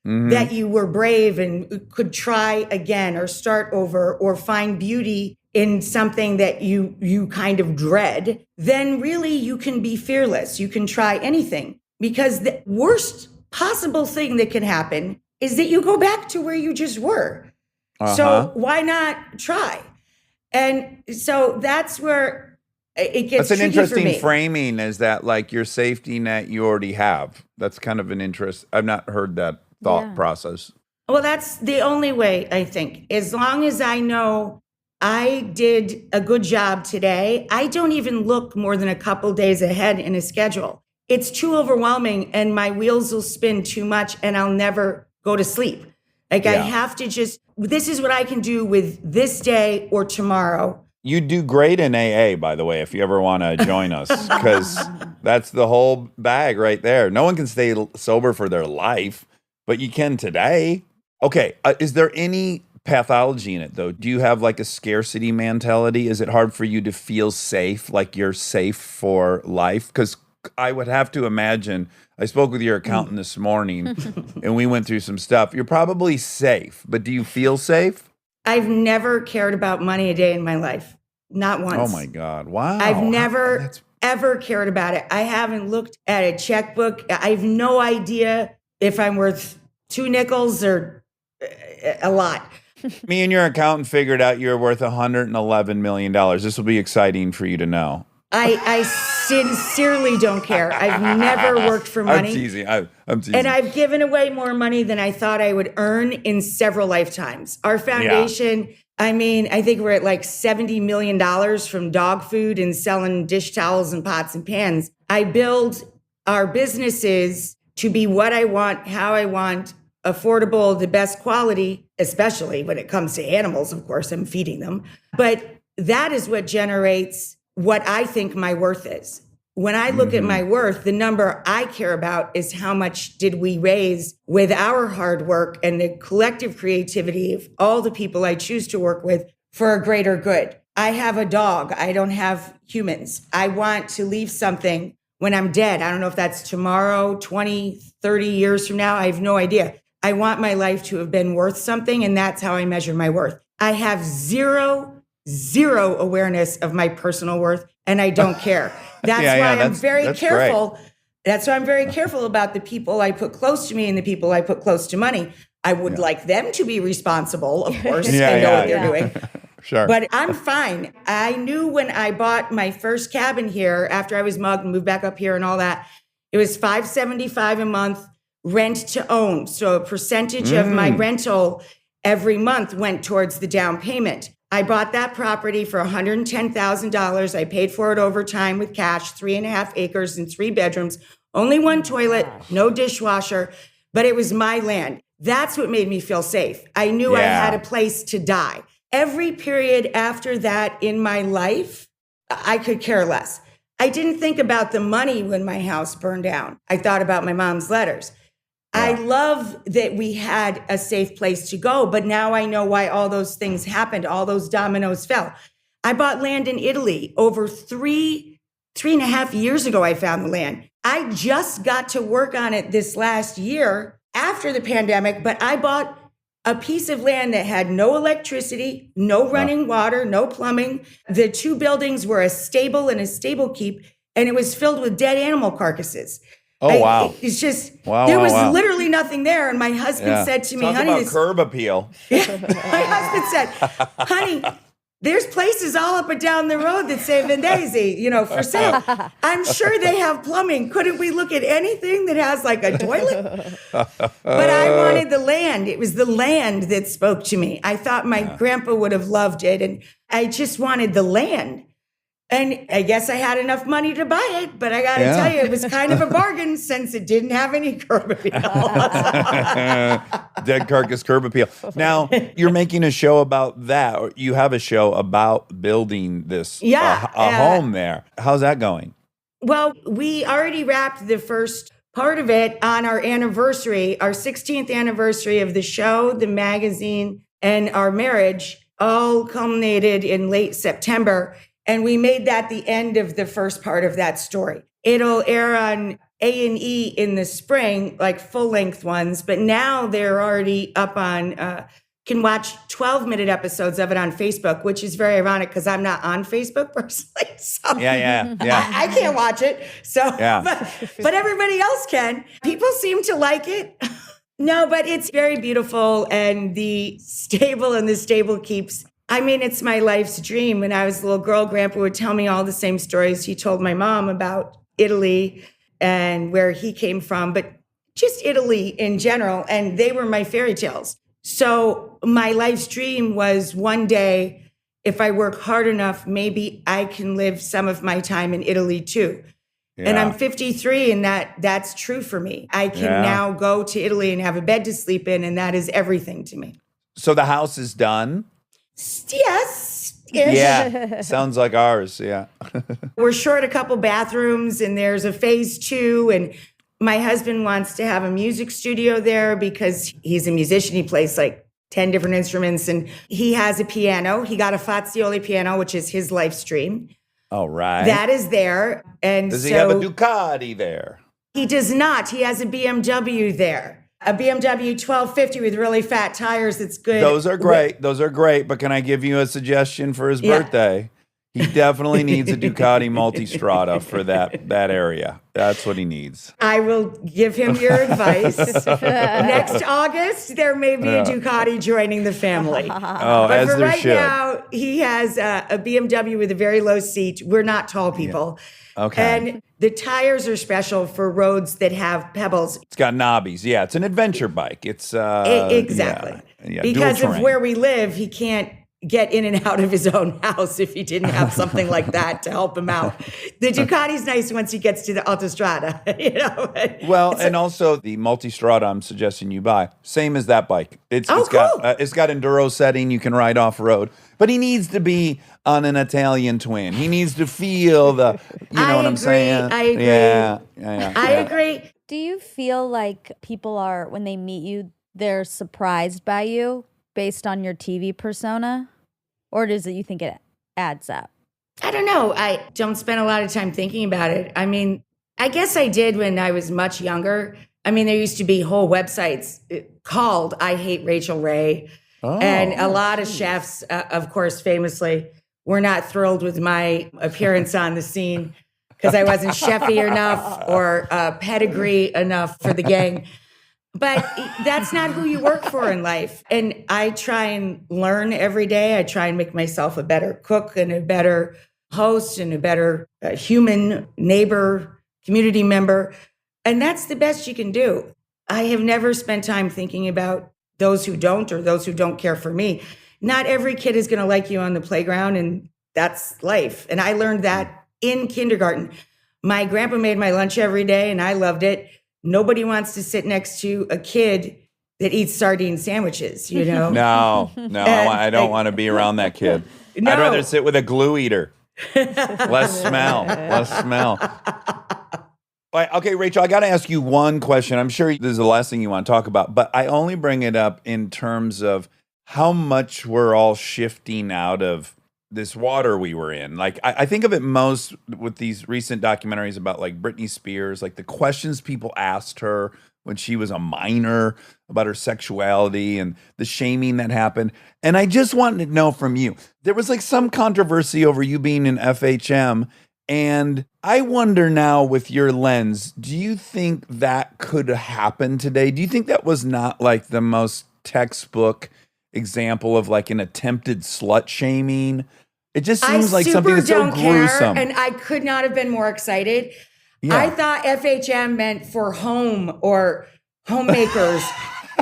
that you were brave and could try again or start over or find beauty in something that you kind of dread, then really you can be fearless. You can try anything, because the worst possible thing that can happen is that you go back to where you just were. So why not try? And so that's where it gets That's an tricky for interesting me. framing, is that like your safety net you already have. That's kind of an interest. I've not heard that thought process. Well, that's the only way, I think. As long as I know I did a good job today, I don't even look more than a couple days ahead in a schedule. It's too overwhelming and my wheels will spin too much and I'll never go to sleep. Like I have to this is what I can do with this day or tomorrow. You do great in AA, by the way, if you ever want to join us, because that's the whole bag right there. No one can stay sober for their life, but you can today. Okay, is there any pathology in it, though? Do you have like a scarcity mentality? Is it hard for you to feel safe, like you're safe for life? Because I would have to imagine, I spoke with your accountant this morning, and we went through some stuff. You're probably safe, but do you feel safe? I've never cared about money a day in my life. Not once. Oh, my God. Wow. I've never, ever cared about it. I haven't looked at a checkbook. I have no idea if I'm worth 2 nickels or a lot. Me and your accountant figured out you're worth $111 million. This will be exciting for you to know. I sincerely don't care. I've never worked for money. I'm teasing. I'm teasing. And I've given away more money than I thought I would earn in several lifetimes. Our foundation, I mean, I think we're at like $70 million from dog food and selling dish towels and pots and pans. I build our businesses to be what I want, how I want, affordable, the best quality, especially when it comes to animals, of course, I'm feeding them. But that is what generates what I think my worth is. When I look at my worth, the number I care about is how much did we raise with our hard work and the collective creativity of all the people I choose to work with for a greater good. I have a dog. I don't have humans. I want to leave something when I'm dead. I don't know if that's tomorrow, 20, 30 years from now. I have no idea. I want my life to have been worth something, and that's how I measure my worth. I have zero awareness of my personal worth, and I don't care. That's why I'm very careful. Great. That's why I'm very careful about the people I put close to me and the people I put close to money. I would like them to be responsible, of course, and know what they're doing. Sure. But I'm fine. I knew when I bought my first cabin here, after I was mugged and moved back up here and all that, it was $575 a month rent to own. So a percentage of my rental every month went towards the down payment. I bought that property for $110,000. I paid for it over time with cash, 3.5 acres and 3 bedrooms, only 1 toilet, no dishwasher, but it was my land. That's what made me feel safe. I knew I had a place to die. Every period after that in my life, I could care less. I didn't think about the money when my house burned down. I thought about my mom's letters. I love that we had a safe place to go, but now I know why all those things happened. All those dominoes fell. I bought land in Italy over 3.5 years ago. I found the land. I just got to work on it this last year after the pandemic, but I bought a piece of land that had no electricity, no running water, no plumbing. The 2 buildings were a stable and a stable keep, and it was filled with dead animal carcasses. Oh, wow. It's just, Wow, there wow, was wow. literally nothing there. And my husband said to me, Talk honey, about curb appeal. my husband said, honey, there's places all up and down the road that say Vendesi, for sale. I'm sure they have plumbing. Couldn't we look at anything that has like a toilet? But I wanted the land. It was the land that spoke to me. I thought my grandpa would have loved it. And I just wanted the land. And I guess I had enough money to buy it, but I got to Yeah. tell you, it was kind of a bargain since it didn't have any curb appeal. Dead carcass curb appeal. Now, you're making a show about that, or you have a show about building this Yeah, a yeah. home there. How's that going? Well, we already wrapped the first part of it on our anniversary, our 16th anniversary of the show, the magazine, and our marriage all culminated in late September. And we made that the end of the first part of that story. It'll air on A&E in the spring, like full-length ones, but now they're already up on, can watch 12-minute episodes of it on Facebook, which is very ironic because I'm not on Facebook personally. So Yeah. I can't watch it. So, Yeah. but everybody else can. People seem to like it. No, but it's very beautiful. And the stable keeps, I mean, it's my life's dream. When I was a little girl, Grandpa would tell me all the same stories he told my mom about Italy and where he came from, but just Italy in general. And they were my fairy tales. So my life's dream was one day, if I work hard enough, maybe I can live some of my time in Italy too. And I'm 53 and that's true for me. I can now go to Italy and have a bed to sleep in, and that is everything to me. So the house is done? Yes. Yeah. Sounds like ours. Yeah. We're short a couple bathrooms and there's a phase 2, and my husband wants to have a music studio there because he's a musician. He plays like 10 different instruments and he has a piano. He got a Fazioli piano, which is his life dream. All right. That is there. And Does so he have a Ducati there? He does not. He has a BMW there. A BMW 1250 with really fat tires that's good. Those are great. Those are great. But can I give you a suggestion for his birthday? He definitely needs a Ducati Multistrada for that area. That's what he needs. I will give him your advice. Next August, there may be a Ducati joining the family. Oh, But as for there right should. now, he has a BMW with a very low seat. We're not tall people. Okay. And the tires are special for roads that have pebbles. It's got knobbies. Yeah, it's an adventure bike. It's Exactly. Yeah, Because dual of terrain. where we live, he can't get in and out of his own house if he didn't have something like that to help him out. The Ducati's nice once he gets to the Autostrada, you know. Well, and also the Multistrada I'm suggesting you buy, same as that bike. It's Oh, got cool. it's got enduro setting. You can ride off road, but he needs to be on an Italian twin. He needs to feel the, you know I what I'm agree, saying? I agree. Yeah. I agree. Do you feel like people are, when they meet you, they're surprised by you based on your TV persona? Or does it, you think it adds up? I don't know. I don't spend a lot of time thinking about it. I mean, I guess I did when I was much younger. I mean, there used to be whole websites called I Hate Rachael Ray. And a lot of chefs, of course, famously, were not thrilled with my appearance on the scene because I wasn't chefy enough or pedigree enough for the gang. But that's not who you work for in life. And I try and learn every day. I try and make myself a better cook and a better host and a better human neighbor, community member. And that's the best you can do. I have never spent time thinking about those who don't or those who don't care for me. Not every kid is going to like you on the playground, and that's life. And I learned that in kindergarten. My grandpa made my lunch every day, and I loved it. Nobody wants to sit next to a kid that eats sardine sandwiches, you know? No, I don't want to be around that kid. No. I'd rather sit with a glue eater. Less smell. Okay, Rachel, I got to ask you one question. I'm sure this is the last thing you want to talk about, but I only bring it up in terms of how much we're all shifting out of this water we were in. Like, I think of it most with these recent documentaries about like Britney Spears, like the questions people asked her when she was a minor about her sexuality and the shaming that happened. And I just wanted to know from you, there was like some controversy over you being in FHM. And I wonder now, with your lens, do you think that could happen today? Do you think that was not like the most textbook example of like an attempted slut shaming? It just seems like something that's so gruesome. And I could not have been more excited. Yeah. I thought FHM meant for home or homemakers.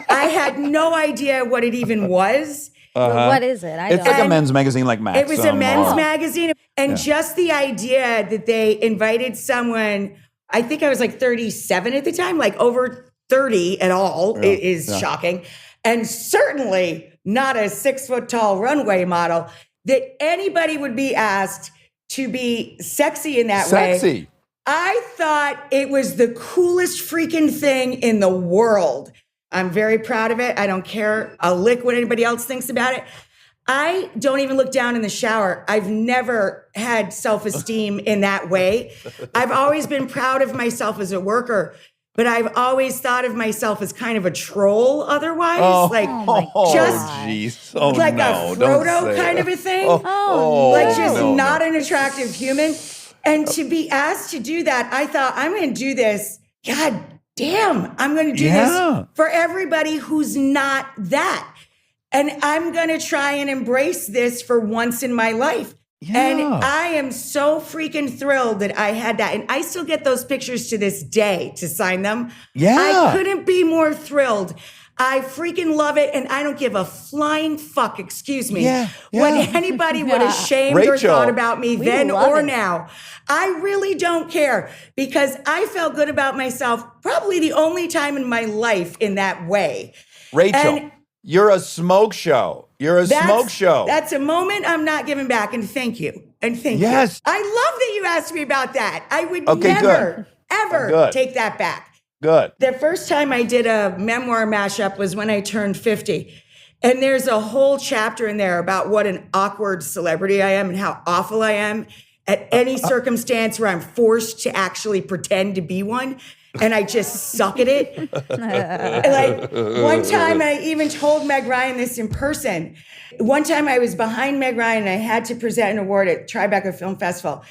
I had no idea what it even was. What is it? It's like a And men's magazine like Maxim. It was a men's or- magazine. And just the idea that they invited someone, I think I was like 37 at the time, like over 30 at all is shocking. And certainly not a 6 foot tall runway model, that anybody would be asked to be sexy in that way. Sexy. I thought it was the coolest freaking thing in the world. I'm very proud of it. I don't care a lick what anybody else thinks about it. I don't even look down in the shower. I've never had self-esteem in that way. I've always been proud of myself as a worker, but I've always thought of myself as kind of a troll otherwise. Just jeez. Oh, like no, a don't Frodo say kind it. of a thing. Like Just no, not no. an attractive human. And to be asked to do that, I thought, I'm going to do this. God damn, I'm going to do Yeah. this for everybody who's not that. And I'm going to try and embrace this for once in my life. And I am so freaking thrilled that I had that. And I still get those pictures to this day to sign them. Yeah. I couldn't be more thrilled. I freaking love it. And I don't give a flying fuck, excuse me, what anybody would have shamed or Rachel. thought about me then love or it. now. I really don't care because I felt good about myself probably the only time in my life in that way. Rachel, And you're a smoke show. You're a smoke show. That's a moment I'm not giving back. And thank you. And thank Yes. you. I love that you asked me about that. I would Okay, never, good. ever Good. take that back. Good. The first time I did a memoir mashup was when I turned 50. And there's a whole chapter in there about what an awkward celebrity I am and how awful I am at any circumstance where I'm forced to actually pretend to be one. And I just suck at it. Like one time I even told Meg Ryan this in person. One time I was behind Meg Ryan and I had to present an award at Tribeca Film Festival.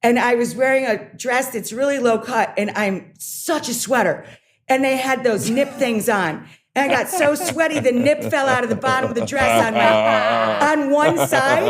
And I was wearing a dress that's really low cut and I'm such a sweater. And they had those nip things on. And I got so sweaty, the nip fell out of the bottom of the dress on one side.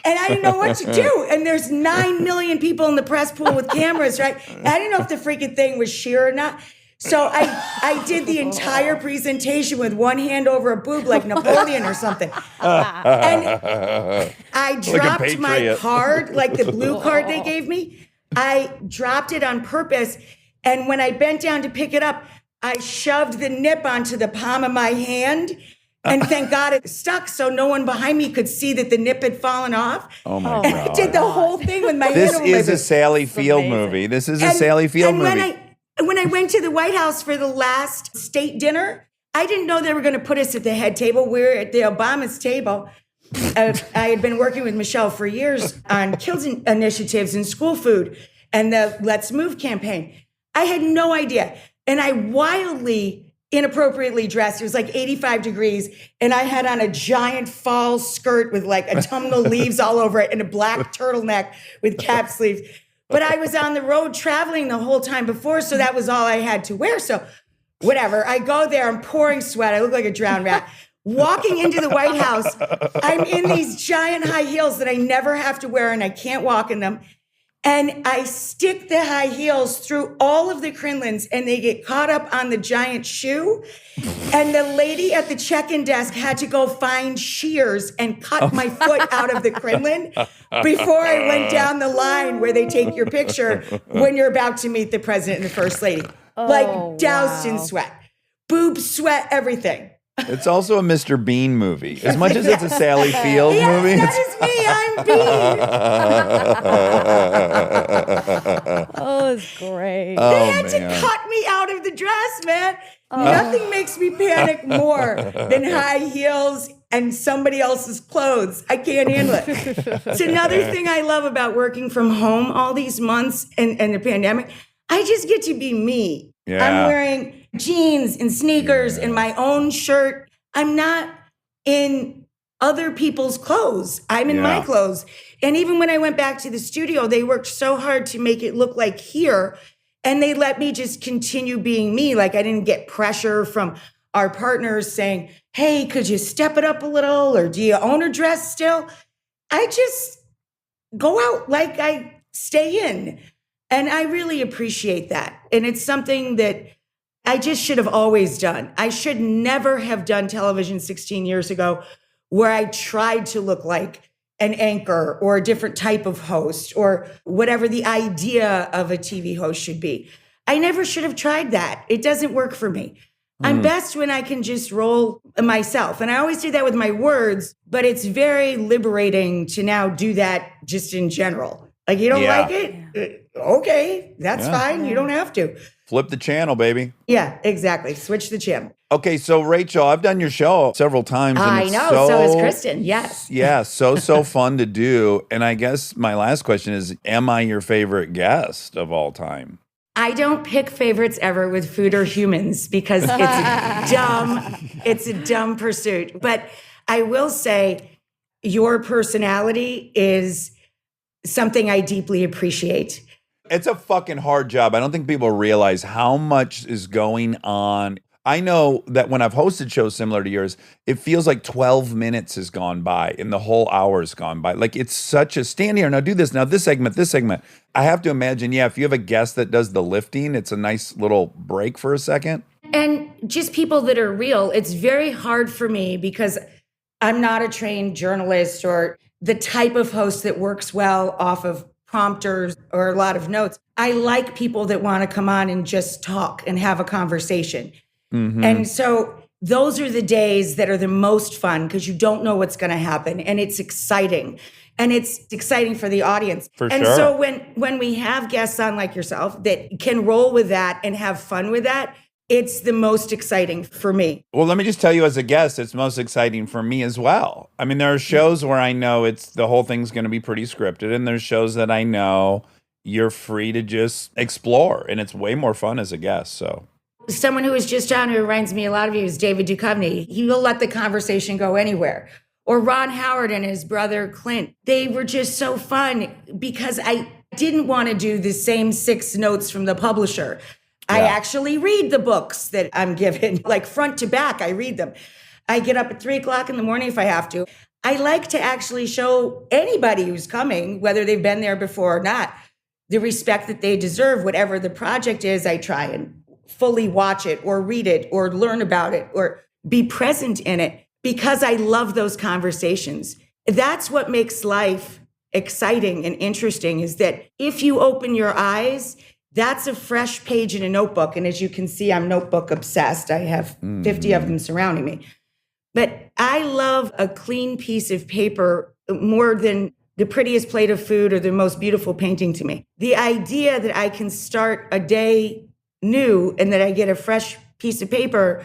And I didn't know what to do. And there's 9 million people in the press pool with cameras, right? And I didn't know if the freaking thing was sheer or not. So I did the entire presentation with one hand over a boob like Napoleon or something. And I dropped my patriot. card, like the blue card they gave me. I dropped it on purpose. And when I bent down to pick it up, I shoved the nip onto the palm of my hand. And thank God it stuck so no one behind me could see that the nip had fallen off. Oh my And I God. did the whole thing with my This hand over my is a boob. Sally Field amazing. movie. This is a Sally Field movie. When I went to the White House for the last state dinner, I didn't know they were going to put us at the head table. We were at the Obama's table. I had been working with Michelle for years on kids initiatives in school food and the Let's Move campaign. I had no idea. And I wildly inappropriately dressed. It was like 85 degrees. And I had on a giant fall skirt with like autumnal leaves all over it and a black turtleneck with cap sleeves. But I was on the road traveling the whole time before, so that was all I had to wear. So whatever, I go there, I'm pouring sweat. I look like a drowned rat. Walking into the White House, I'm in these giant high heels that I never have to wear and I can't walk in them. And I stick the high heels through all of the crinolines and they get caught up on the giant shoe. And the lady at the check-in desk had to go find shears and cut my foot out of the crinoline before I went down the line where they take your picture when you're about to meet the president and the first lady. Like doused in sweat, boob sweat, everything. It's also a Mr. Bean movie. As much as it's a Sally Field movie, That is me. I'm Bean. Oh, it's great. They had to cut me out of the dress, man. Nothing makes me panic more than high heels and somebody else's clothes. I can't handle it. It's another thing I love about working from home all these months and the pandemic. I just get to be me. Yeah. I'm wearing jeans and sneakers and my own shirt. I'm not in other people's clothes. I'm in my clothes. And even when I went back to the studio, they worked so hard to make it look like here. And they let me just continue being me. Like I didn't get pressure from our partners saying, hey, could you step it up a little? Or do you own a dress still? I just go out like I stay in. And I really appreciate that. And it's something that I just should have always done. I should never have done television 16 years ago where I tried to look like an anchor or a different type of host or whatever the idea of a TV host should be. I never should have tried that. It doesn't work for me. I'm best when I can just roll myself. And I always do that with my words, but it's very liberating to now do that just in general. Like, you don't like it? Okay, that's fine. You don't have to. Flip the channel, baby. Yeah, exactly. Switch the channel. Okay, so Rachel, I've done your show several times. And I it's know. So has Kristen. Yes. Yeah, so fun to do. And I guess my last question is, am I your favorite guest of all time? I don't pick favorites ever with food or humans because it's dumb. It's a dumb pursuit. But I will say your personality is something I deeply appreciate. It's a fucking hard job. I don't think people realize how much is going on. I know that when I've hosted shows similar to yours, it feels like 12 minutes has gone by and the whole hour's gone by. Like, it's such a stand here, now do this, now this segment. I have to imagine, if you have a guest that does the lifting, it's a nice little break for a second. And just people that are real, it's very hard for me because I'm not a trained journalist or the type of host that works well off of prompters or a lot of notes. I like people that want to come on and just talk and have a conversation. And so those are the days that are the most fun because you don't know what's going to happen and it's exciting. And it's exciting for the audience. And so when we have guests on like yourself that can roll with that and have fun with that, it's the most exciting for me. Well, let me just tell you as a guest, it's most exciting for me as well. I mean, there are shows where I know the whole thing's going to be pretty scripted, and there's shows that I know you're free to just explore, and it's way more fun as a guest, so. Someone who was just on who reminds me a lot of you is David Duchovny. He will let the conversation go anywhere. Or Ron Howard and his brother Clint. They were just so fun because I didn't want to do the same 6 notes from the publisher. I actually read the books that I'm given, like front to back, I read them. I get up at 3:00 in the morning if I have to. I like to actually show anybody who's coming, whether they've been there before or not, the respect that they deserve. Whatever the project is, I try and fully watch it or read it or learn about it or be present in it because I love those conversations. That's what makes life exciting and interesting is that if you open your eyes, that's a fresh page in a notebook. And as you can see, I'm notebook obsessed. I have 50 of them surrounding me. But I love a clean piece of paper more than the prettiest plate of food or the most beautiful painting to me. The idea that I can start a day new and that I get a fresh piece of paper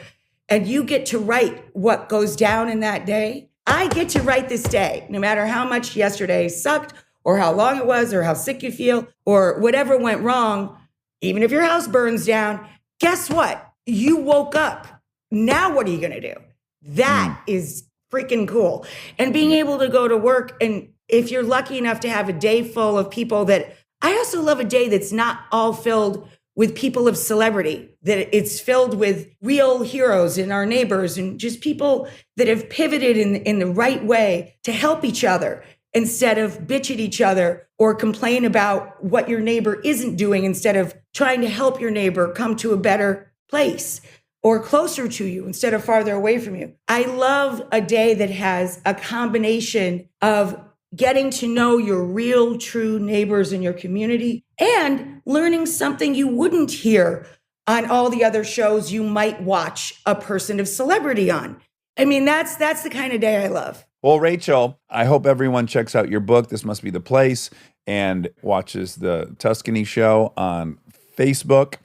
and you get to write what goes down in that day. I get to write this day, no matter how much yesterday sucked or how long it was or how sick you feel or whatever went wrong. Even if your house burns down, guess what? You woke up. Now what are you going to do? That is freaking cool. And being able to go to work, and if you're lucky enough to have a day full of people that, I also love a day that's not all filled with people of celebrity, that it's filled with real heroes and our neighbors and just people that have pivoted in the right way to help each other instead of bitch at each other or complain about what your neighbor isn't doing instead of trying to help your neighbor come to a better place or closer to you instead of farther away from you. I love a day that has a combination of getting to know your real, true neighbors in your community and learning something you wouldn't hear on all the other shows you might watch a person of celebrity on. I mean, that's the kind of day I love. Well, Rachel, I hope everyone checks out your book, This Must Be the Place, and watches the Tuscany show on Facebook.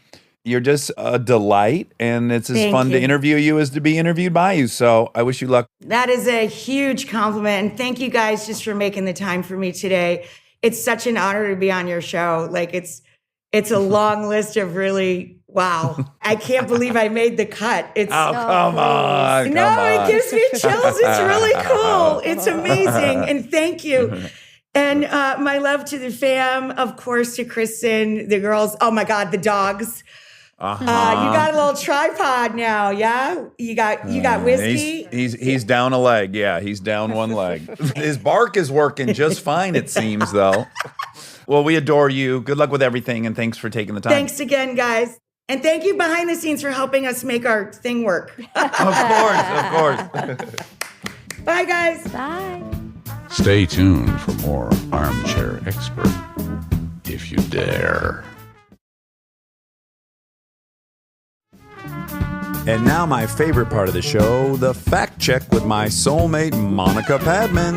You're just a delight, and it's as fun to interview you as to be interviewed by you. So I wish you luck. That is a huge compliment. And thank you guys just for making the time for me today. It's such an honor to be on your show. Like it's a long list of really, wow. I can't believe I made the cut. It's come on. It gives me chills. It's really cool. It's amazing. And thank you. And my love to the fam, of course, to Kristen, the girls. Oh my God, the dogs. You got a little tripod now, yeah? You got whiskey. He's down a leg. Yeah, he's down one leg. His bark is working just fine, it seems, though. Well, we adore you. Good luck with everything, and thanks for taking the time. Thanks again, guys. And thank you behind the scenes for helping us make our thing work. Of course. Bye, guys. Bye. Stay tuned for more Armchair Expert, if you dare. And now my favorite part of the show, the fact check with my soulmate, Monica Padman.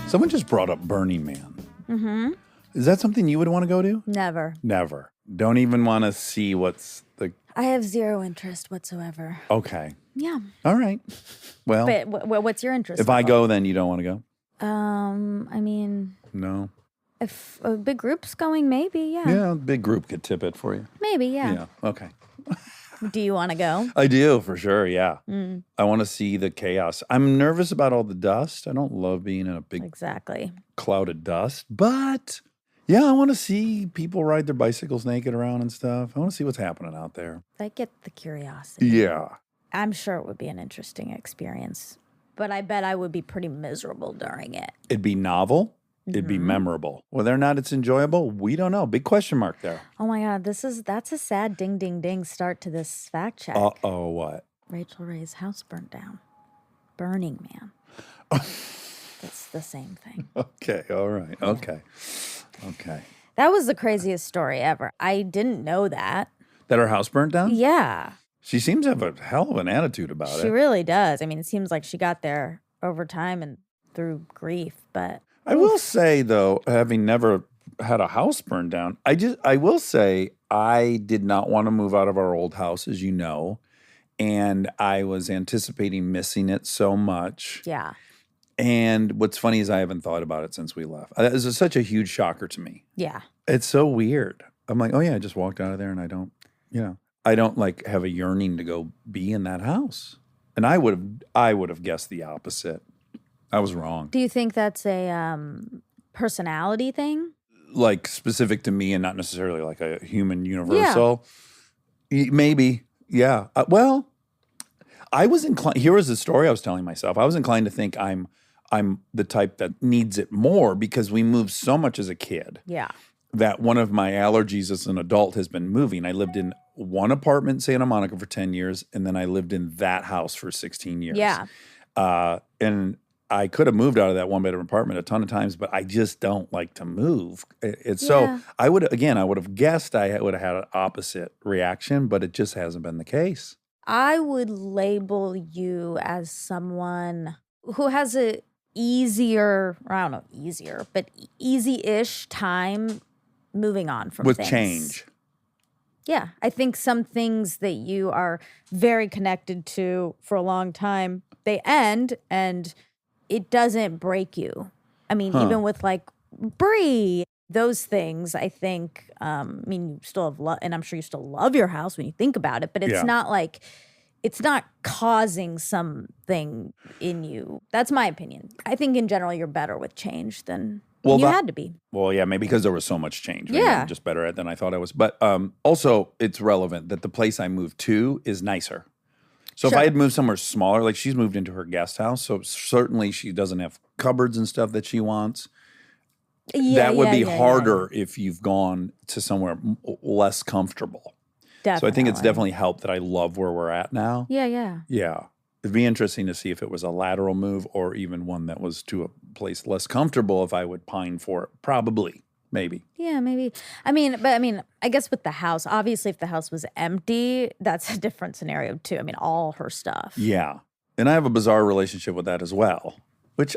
Someone just brought up Burning Man. Mm-hmm. Is that something you would want to go to? Never. Never. Don't even want to see what's the... I have zero interest whatsoever. Okay. Yeah. All right. Well, But what's your interest? if I level? go, then you don't want to go? I mean, No. if a big group's going, maybe, yeah. Yeah, a big group could tip it for you. Maybe, yeah. Yeah. Okay. Do you want to go? I do, for sure, yeah. I want to see the chaos. I'm nervous about all the dust. I don't love being in a big Exactly. cloud of dust, but yeah, I want to see people ride their bicycles naked around and stuff. I want to see what's happening out there. I get the curiosity. Yeah. I'm sure it would be an interesting experience, but I bet I would be pretty miserable during it. It'd be novel. It'd be memorable. Whether or not it's enjoyable, we don't know. Big question mark there. Oh my God, that's a sad ding ding ding start to this fact check. Uh-oh, what? Rachael Ray's house burnt down. Burning Man. That's the same thing. Okay, all right. Okay. That was the craziest story ever. I didn't know that. That her house burnt down? Yeah, She seems to have a hell of an attitude about she it. really does. I mean, it seems like she got there over time and through grief, but I will say, though, having never had a house burned down, I will say I did not want to move out of our old house, as you know, and I was anticipating missing it so much. yeah. And what's funny is I haven't thought about it since we left. This is such a huge shocker to me. Yeah. It's so weird. I'm like, oh yeah, I just walked out of there and I don't like have a yearning to go be in that house. And I would have guessed the opposite. I was wrong. Do you think that's a personality thing? Like specific to me and not necessarily like a human universal. Maybe. Yeah. Well, I was inclined, here was the story I was telling myself. I was inclined to think I'm the type that needs it more because we moved so much as a kid. Yeah. That one of my allergies as an adult has been moving. I lived in one apartment in Santa Monica for 10 years, and then I lived in that house for 16 years. Yeah. And I could have moved out of that one-bedroom apartment a ton of times, but I just don't like to move. So I would have guessed I would have had an opposite reaction, but it just hasn't been the case. I would label you as someone who has a easier, or I don't know, easier, but easy-ish time moving on from With things. change. Yeah. I think some things that you are very connected to for a long time, they end and it doesn't break you. I mean, even with like Brie, those things, I think, you still have love, and I'm sure you still love your house when you think about it, but it's not like, it's not causing something in you. That's my opinion. I think in general, you're better with change than you had to be. Well, yeah, maybe because there was so much change. Maybe Yeah. I'm just better at it than I thought I was. But also, it's relevant that the place I moved to is nicer. So if I had moved somewhere smaller, like she's moved into her guest house, so certainly she doesn't have cupboards and stuff that she wants. That would be harder if you've gone to somewhere less comfortable. Definitely. So I think it's definitely helped that I love where we're at now. Yeah, yeah. Yeah. It'd be interesting to see if it was a lateral move or even one that was to a place less comfortable if I would pine for it. Probably. Maybe. Yeah, maybe. I guess with the house, obviously if the house was empty, that's a different scenario too. I mean, all her stuff. Yeah. And I have a bizarre relationship with that as well, which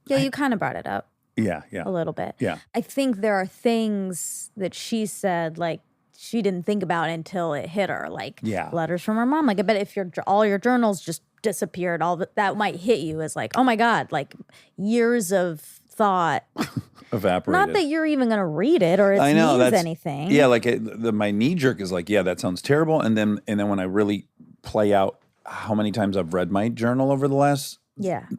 You kind of brought it up yeah. a little bit. Yeah. I think there are things that she said, like, she didn't think about until it hit her, like letters from her mom. Like, I bet if all your journals just disappeared, that might hit you as like, oh my God, like years of thought. Evaporated. Not that you're even going to read it or it means anything. Yeah, like my knee jerk is like, yeah, that sounds terrible. And then when I really play out how many times I've read my journal over the last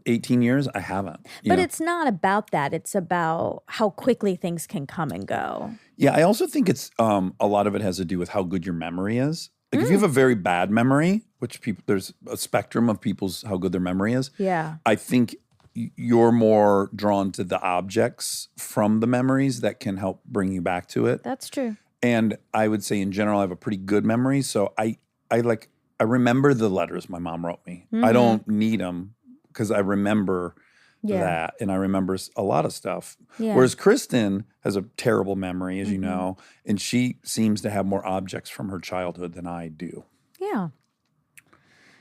18 years, I haven't. But it's not about that. It's about how quickly things can come and go. Yeah, I also think it's a lot of it has to do with how good your memory is. Like if you have a very bad memory, which there's a spectrum of people's how good their memory is. Yeah. I think you're more drawn to the objects from the memories that can help bring you back to it. That's true. And I would say in general, I have a pretty good memory. So I remember the letters my mom wrote me. I don't need them because I remember Yeah. that, and I remember a lot of stuff. Yeah. Whereas Kristen has a terrible memory, as you Mm-hmm. know, and she seems to have more objects from her childhood than I do. Yeah.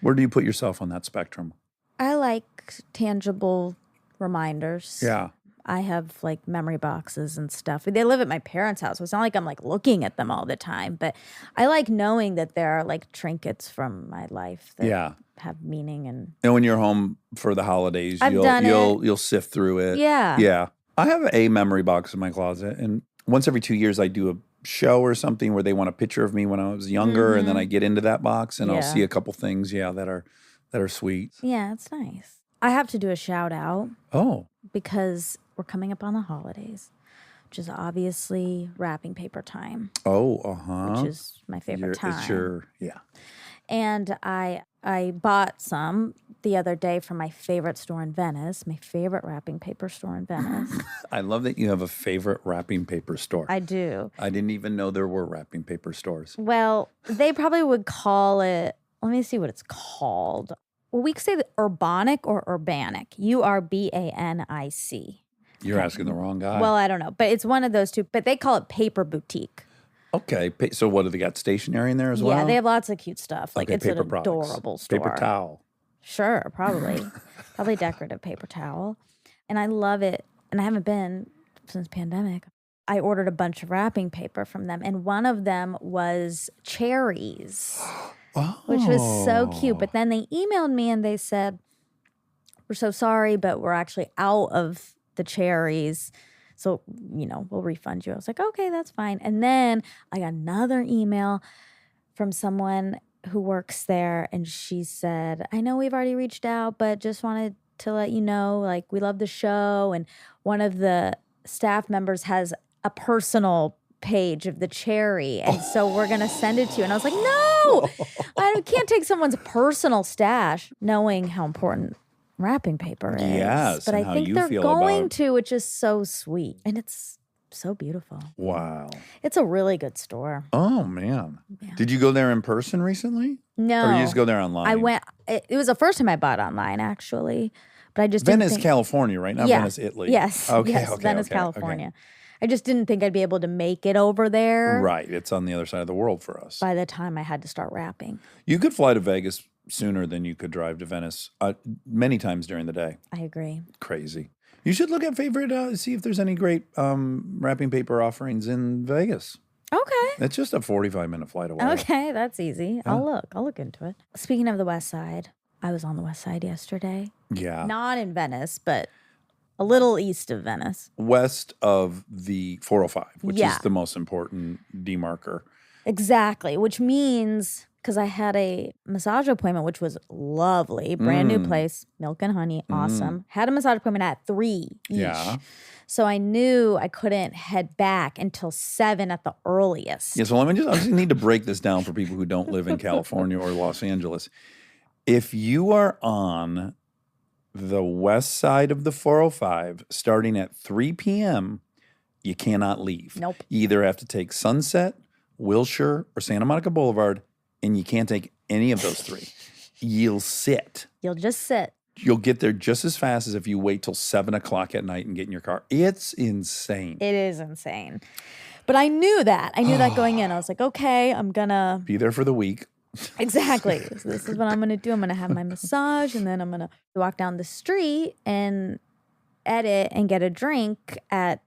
Where do you put yourself on that spectrum? I like tangible reminders. Yeah. I have like memory boxes and stuff. They live at my parents' house, so it's not like I'm like looking at them all the time. But I like knowing that there are like trinkets from my life that Yeah. have meaning. And And when you're home for the holidays, I've done you'll sift through it. Yeah. Yeah. I have a memory box in my closet, and once every 2 years I do a show or something where they want a picture of me when I was younger, and then I get into that box and I'll Mm-hmm. Yeah. see a couple things, that are sweet. yeah, it's nice. I have to do a shout out Oh. because we're coming up on the holidays, which is obviously wrapping paper time, Oh, uh-huh. which is my favorite time. It's your, And I bought some the other day from my favorite store in Venice, my favorite wrapping paper store in Venice. I love that you have a favorite wrapping paper store. I do. I didn't even know there were wrapping paper stores. Well, they probably would call it, let me see what it's called. Well, we could say the urbanic or urbanic. Urbanic. You're asking the wrong guy. Well, I don't know, but it's one of those two. But they call it paper boutique. Okay. So what, have they got stationery in there as well? Yeah, they have lots of cute stuff. Like Okay, it's an paper products. adorable store. Paper towel. Sure, probably. Probably decorative paper towel. And I love it. And I haven't been since pandemic. I ordered a bunch of wrapping paper from them. And one of them was cherries, which was so cute. But then they emailed me and they said, we're so sorry, but we're actually out of the cherries. So, we'll refund you. I was like, okay, that's fine. And then I got another email from someone who works there, and she said, I know we've already reached out, but just wanted to let you know, like, we love the show. And one of the staff members has a personal page of the cherry. And so we're going to send it to you. And I was like, no, I can't take someone's personal stash, knowing how important wrapping paper is. Yes, But and I how think you they're feel going about- to, which is so sweet. And it's so beautiful. Wow. It's a really good store. Oh, man. Did you go there in person recently? No. Or you just go there online? I went, it was the first time I bought online, actually. But I just Venice, didn't think, California, right? Not Yeah. Venice, Italy. Yes. Okay, yes, okay, Venice, okay, okay. California. I just didn't think I'd be able to make it over there Right. It's on the other side of the world for us. by the time I had to start wrapping. You could fly to Vegas sooner than you could drive to Venice many times during the day. I agree. Crazy. You should look at see if there's any great wrapping paper offerings in Vegas. Okay. It's just a 45-minute flight away. Okay, that's easy. I'll look into it. Speaking of the West Side, I was on the West Side yesterday. Yeah. Not in Venice, but a little east of Venice. West of the 405, which Yeah. is the most important demarker. Exactly, which means because I had a massage appointment, which was lovely, brand new place, Milk and Honey, awesome. Had a massage appointment at 3 each. Yeah. So I knew I couldn't head back until 7 at the earliest. Yeah, so I just need to break this down for people who don't live in California or Los Angeles. If you are on the west side of the 405 starting at 3 p.m., you cannot leave. Nope. You either have to take Sunset, Wilshire, or Santa Monica Boulevard, and you can't take any of those three. You'll sit. You'll just sit. You'll get there just as fast as if you wait till 7 o'clock at night and get in your car. It's insane. It is insane. But I knew that. I knew that going in. I was like, okay, I'm going to. Be there for the week. Exactly. So this is what I'm going to do. I'm going to have my massage, and then I'm going to walk down the street and edit and get a drink at,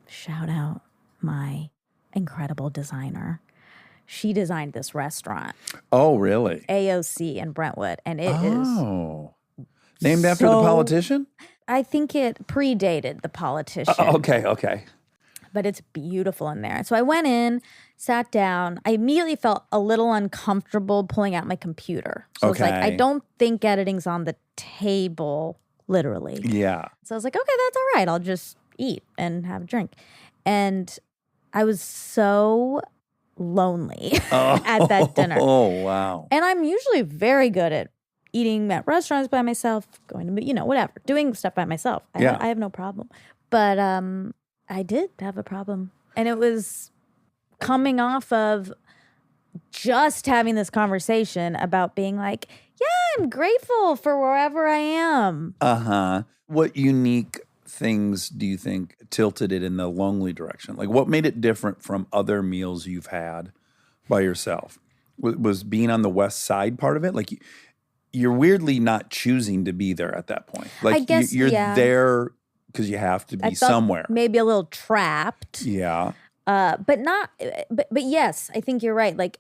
shout out, my incredible designer. She designed this restaurant, Oh, really? AOC in Brentwood, and it is. Oh. Named after the so- politician? I think it predated the politician. Okay. But it's beautiful in there. So I went in, sat down. I immediately felt a little uncomfortable pulling out my computer. So it's like, I Okay. don't think editing's on the table, literally. Yeah. So I was like, okay, that's all right. I'll just eat and have a drink. And I was so lonely at that dinner. Oh, wow. And I'm usually very good at eating at restaurants by myself, going to, whatever, doing stuff by myself. Yeah. I have no problem. But I did have a problem. And it was coming off of just having this conversation about being like, yeah, I'm grateful for wherever I am. Uh-huh. What unique things do you think tilted it in the lonely direction? Like, what made it different from other meals you've had by yourself? Was being on the west side part of it? Like, you're weirdly not choosing to be there at that point. Like, I guess, you're yeah. there because you have to be I felt somewhere. maybe a little trapped. Yeah. But not, but yes, I think you're right. Like,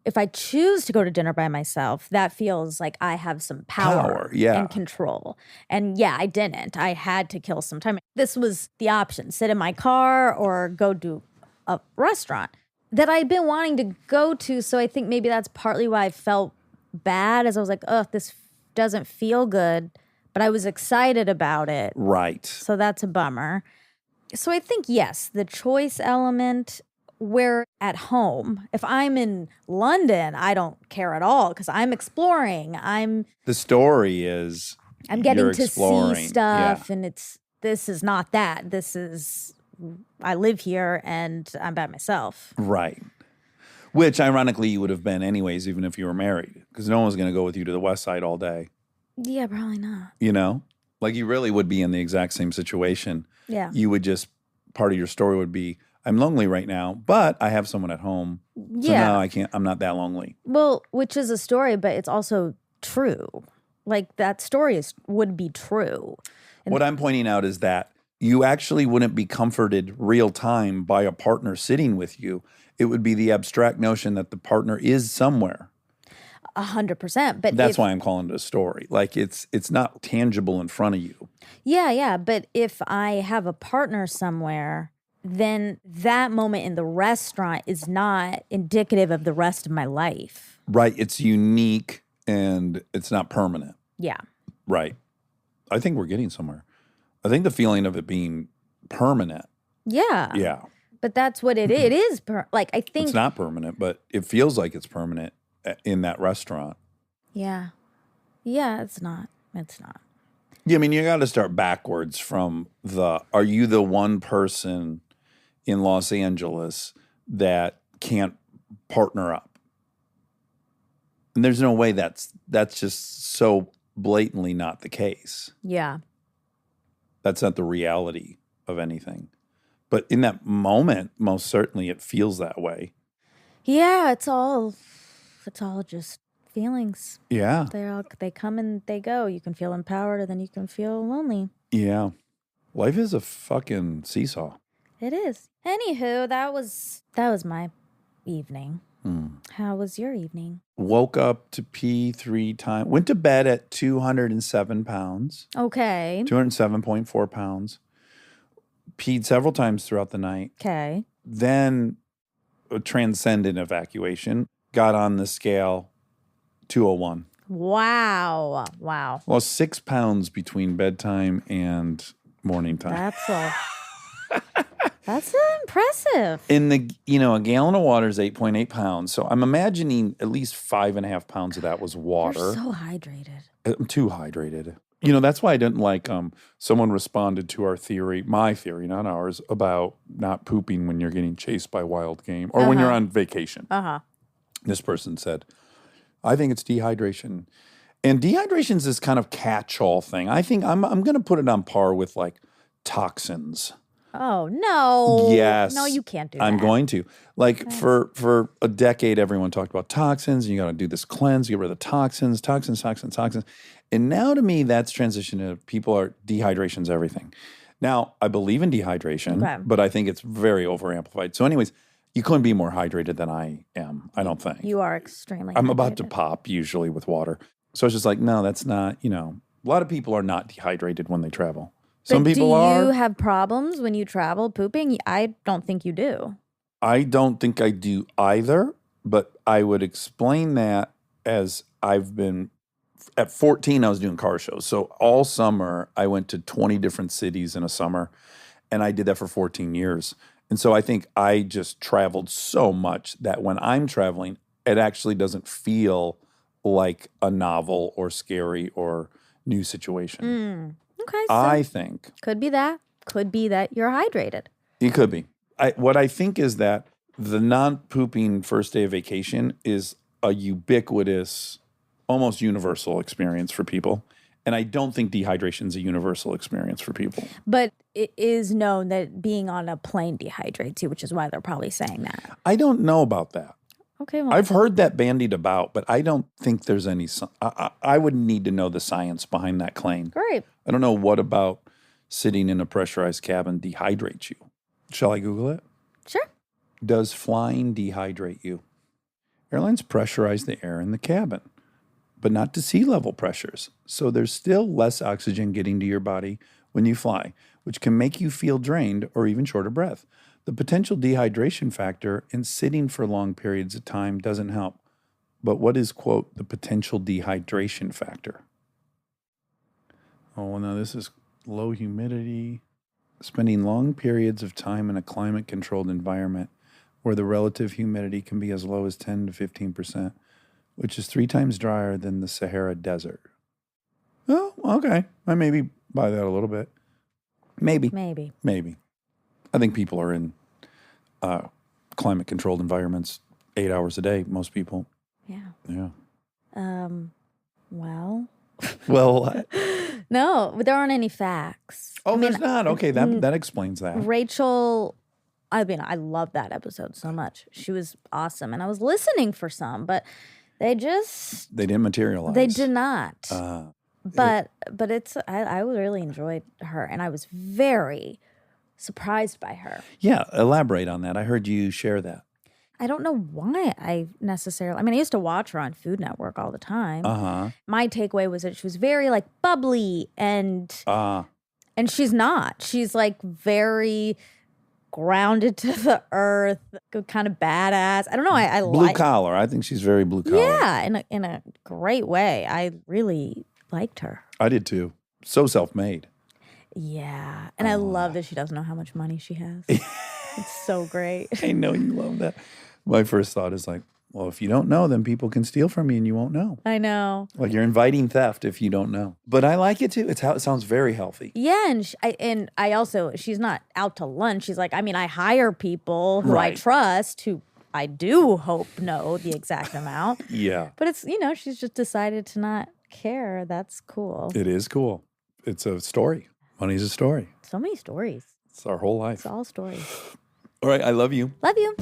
if I choose to go to dinner by myself, that feels like I have some power yeah. and control. And yeah, I didn't. I had to kill some time. This was the option: sit in my car or go to a restaurant that I'd been wanting to go to. So I think maybe that's partly why I felt bad, as I was like, oh, this doesn't feel good. But I was excited about it. Right. So that's a bummer. So I think, yes, the choice element, where at home, if I'm in London, I don't care at all because I'm exploring. The story is I'm getting you're to exploring. see stuff, Yeah. and this is not that. This is, I live here and I'm by myself. Right. Which, ironically, you would have been anyways, even if you were married, because no one was going to go with you to the west side all day. Yeah, probably not. You know? Like, you really would be in the exact same situation. Yeah. You would just, part of your story would be, I'm lonely right now, but I have someone at home. So Yeah. now I'm not that lonely. Well, which is a story, but it's also true. Like, that story would be true. What I'm pointing out is that you actually wouldn't be comforted real time by a partner sitting with you. It would be the abstract notion that the partner is somewhere. 100%. But That's why I'm calling it a story. Like, it's not tangible in front of you. Yeah. But if I have a partner somewhere, then that moment in the restaurant is not indicative of the rest of my life. Right. It's unique and it's not permanent. Yeah. Right. I think we're getting somewhere. I think the feeling of it being permanent. Yeah. Yeah. But that's what it is. It is, like, I think. It's not permanent, but it feels like it's permanent in that restaurant. Yeah. Yeah, it's not. It's not. Yeah, I mean, you got to start backwards from are you the one person in Los Angeles that can't partner up? And there's no way that's just so blatantly not the case. Yeah. That's not the reality of anything. But in that moment, most certainly it feels that way. Yeah, it's all just feelings. Yeah. They come and they go. You can feel empowered, or then you can feel lonely. Yeah. Life is a fucking seesaw. It is. Anywho, that was my evening. How was your evening? Woke up to pee 3 times. Went to bed at 207 pounds. Okay. 207.4 pounds. Peed several times throughout the night. Okay. Then a transcendent evacuation. Got on the scale, 201. Wow. Lost 6 pounds between bedtime and morning time. That's impressive. In the, a gallon of water is 8.8 pounds. So I'm imagining at least 5.5 pounds of that was water. You're so hydrated. I'm too hydrated. That's why I didn't like someone responded to our theory, my theory, not ours, about not pooping when you're getting chased by wild game or when you're on vacation. Uh-huh. This person said, I think it's dehydration. And dehydration's this kind of catch-all thing. I think I'm going to put it on par with like toxins. Oh, no. Yes. No, you can't do that. I'm going to. Like for a decade, everyone talked about toxins. And you got to do this cleanse, get rid of the toxins. And now to me, that's transitioned to dehydration's everything. Now, I believe in dehydration, but I think it's very overamplified. So anyways, you couldn't be more hydrated than I am, I don't think. You are extremely I'm about hydrated. to pop usually with water. So it's just like, no, that's not, a lot of people are not dehydrated when they travel. Some people are. Do you have problems when you travel pooping? I don't think you do. I don't think I do either, but I would explain that as I've been, at 14, I was doing car shows. So all summer, I went to 20 different cities in a summer, and I did that for 14 years. And so I think I just traveled so much that when I'm traveling, it actually doesn't feel like a novel or scary or new situation. Okay, so I think could be that. Could be that you're hydrated. it could be. What I think is that The non-pooping first day of vacation is a ubiquitous, almost universal experience for people. And I don't think dehydration is a universal experience for people. But it is known that being on a plane dehydrates you, which is why they're probably saying that. I don't know about that. Okay, well, I've heard that bandied about, but I don't think there's any. I would need to know the science behind that claim. great. I don't know what about sitting in a pressurized cabin dehydrates you. Shall I Google it? Sure. Does flying dehydrate you? Airlines pressurize the air in the cabin, but not to sea level pressures. So there's still less oxygen getting to your body when you fly, which can make you feel drained or even short of breath. The potential dehydration factor in sitting for long periods of time doesn't help. But what is, quote, the potential dehydration factor? Oh, well, now this is low humidity. Spending long periods of time in a climate-controlled environment where the relative humidity can be as low as 10 to 15%, which is 3 times drier than the Sahara Desert. Oh, okay. I maybe buy that a little bit. Maybe. I think people are in climate-controlled environments 8 hours a day, most people. Yeah. Yeah. Well, Well, what? no, but there aren't any facts. Oh, there's not. Okay, that explains that. Rachel, I mean, I love that episode so much. She was awesome. And I was listening for some, but they didn't materialize. they did not. Uh, But I really enjoyed her, and I was very surprised by her. yeah, elaborate on that. I heard you share that. I don't know why I used to watch her on Food Network all the time. Uh-huh. My takeaway was that she was very like bubbly and she's not. She's like very grounded to the earth, kind of badass. I don't know. I Blue like collar. I think she's very blue collar. Yeah, in a great way. I really liked her. I did too. So self-made. Yeah. And I love that she doesn't know how much money she has. It's so great. I know you love that. My first thought is like, well, if you don't know, then people can steal from you and you won't know. I know. Like you're inviting theft if you don't know. But I like it too. It sounds very healthy. Yeah, and I also, she's not out to lunch. She's like, I hire people who I Right. trust, who I do hope know the exact amount. Yeah. But it's, she's just decided to not care. That's cool. It is cool. It's a story. Money's a story. So many stories. It's our whole life. It's all stories. All right. I love you. Love you.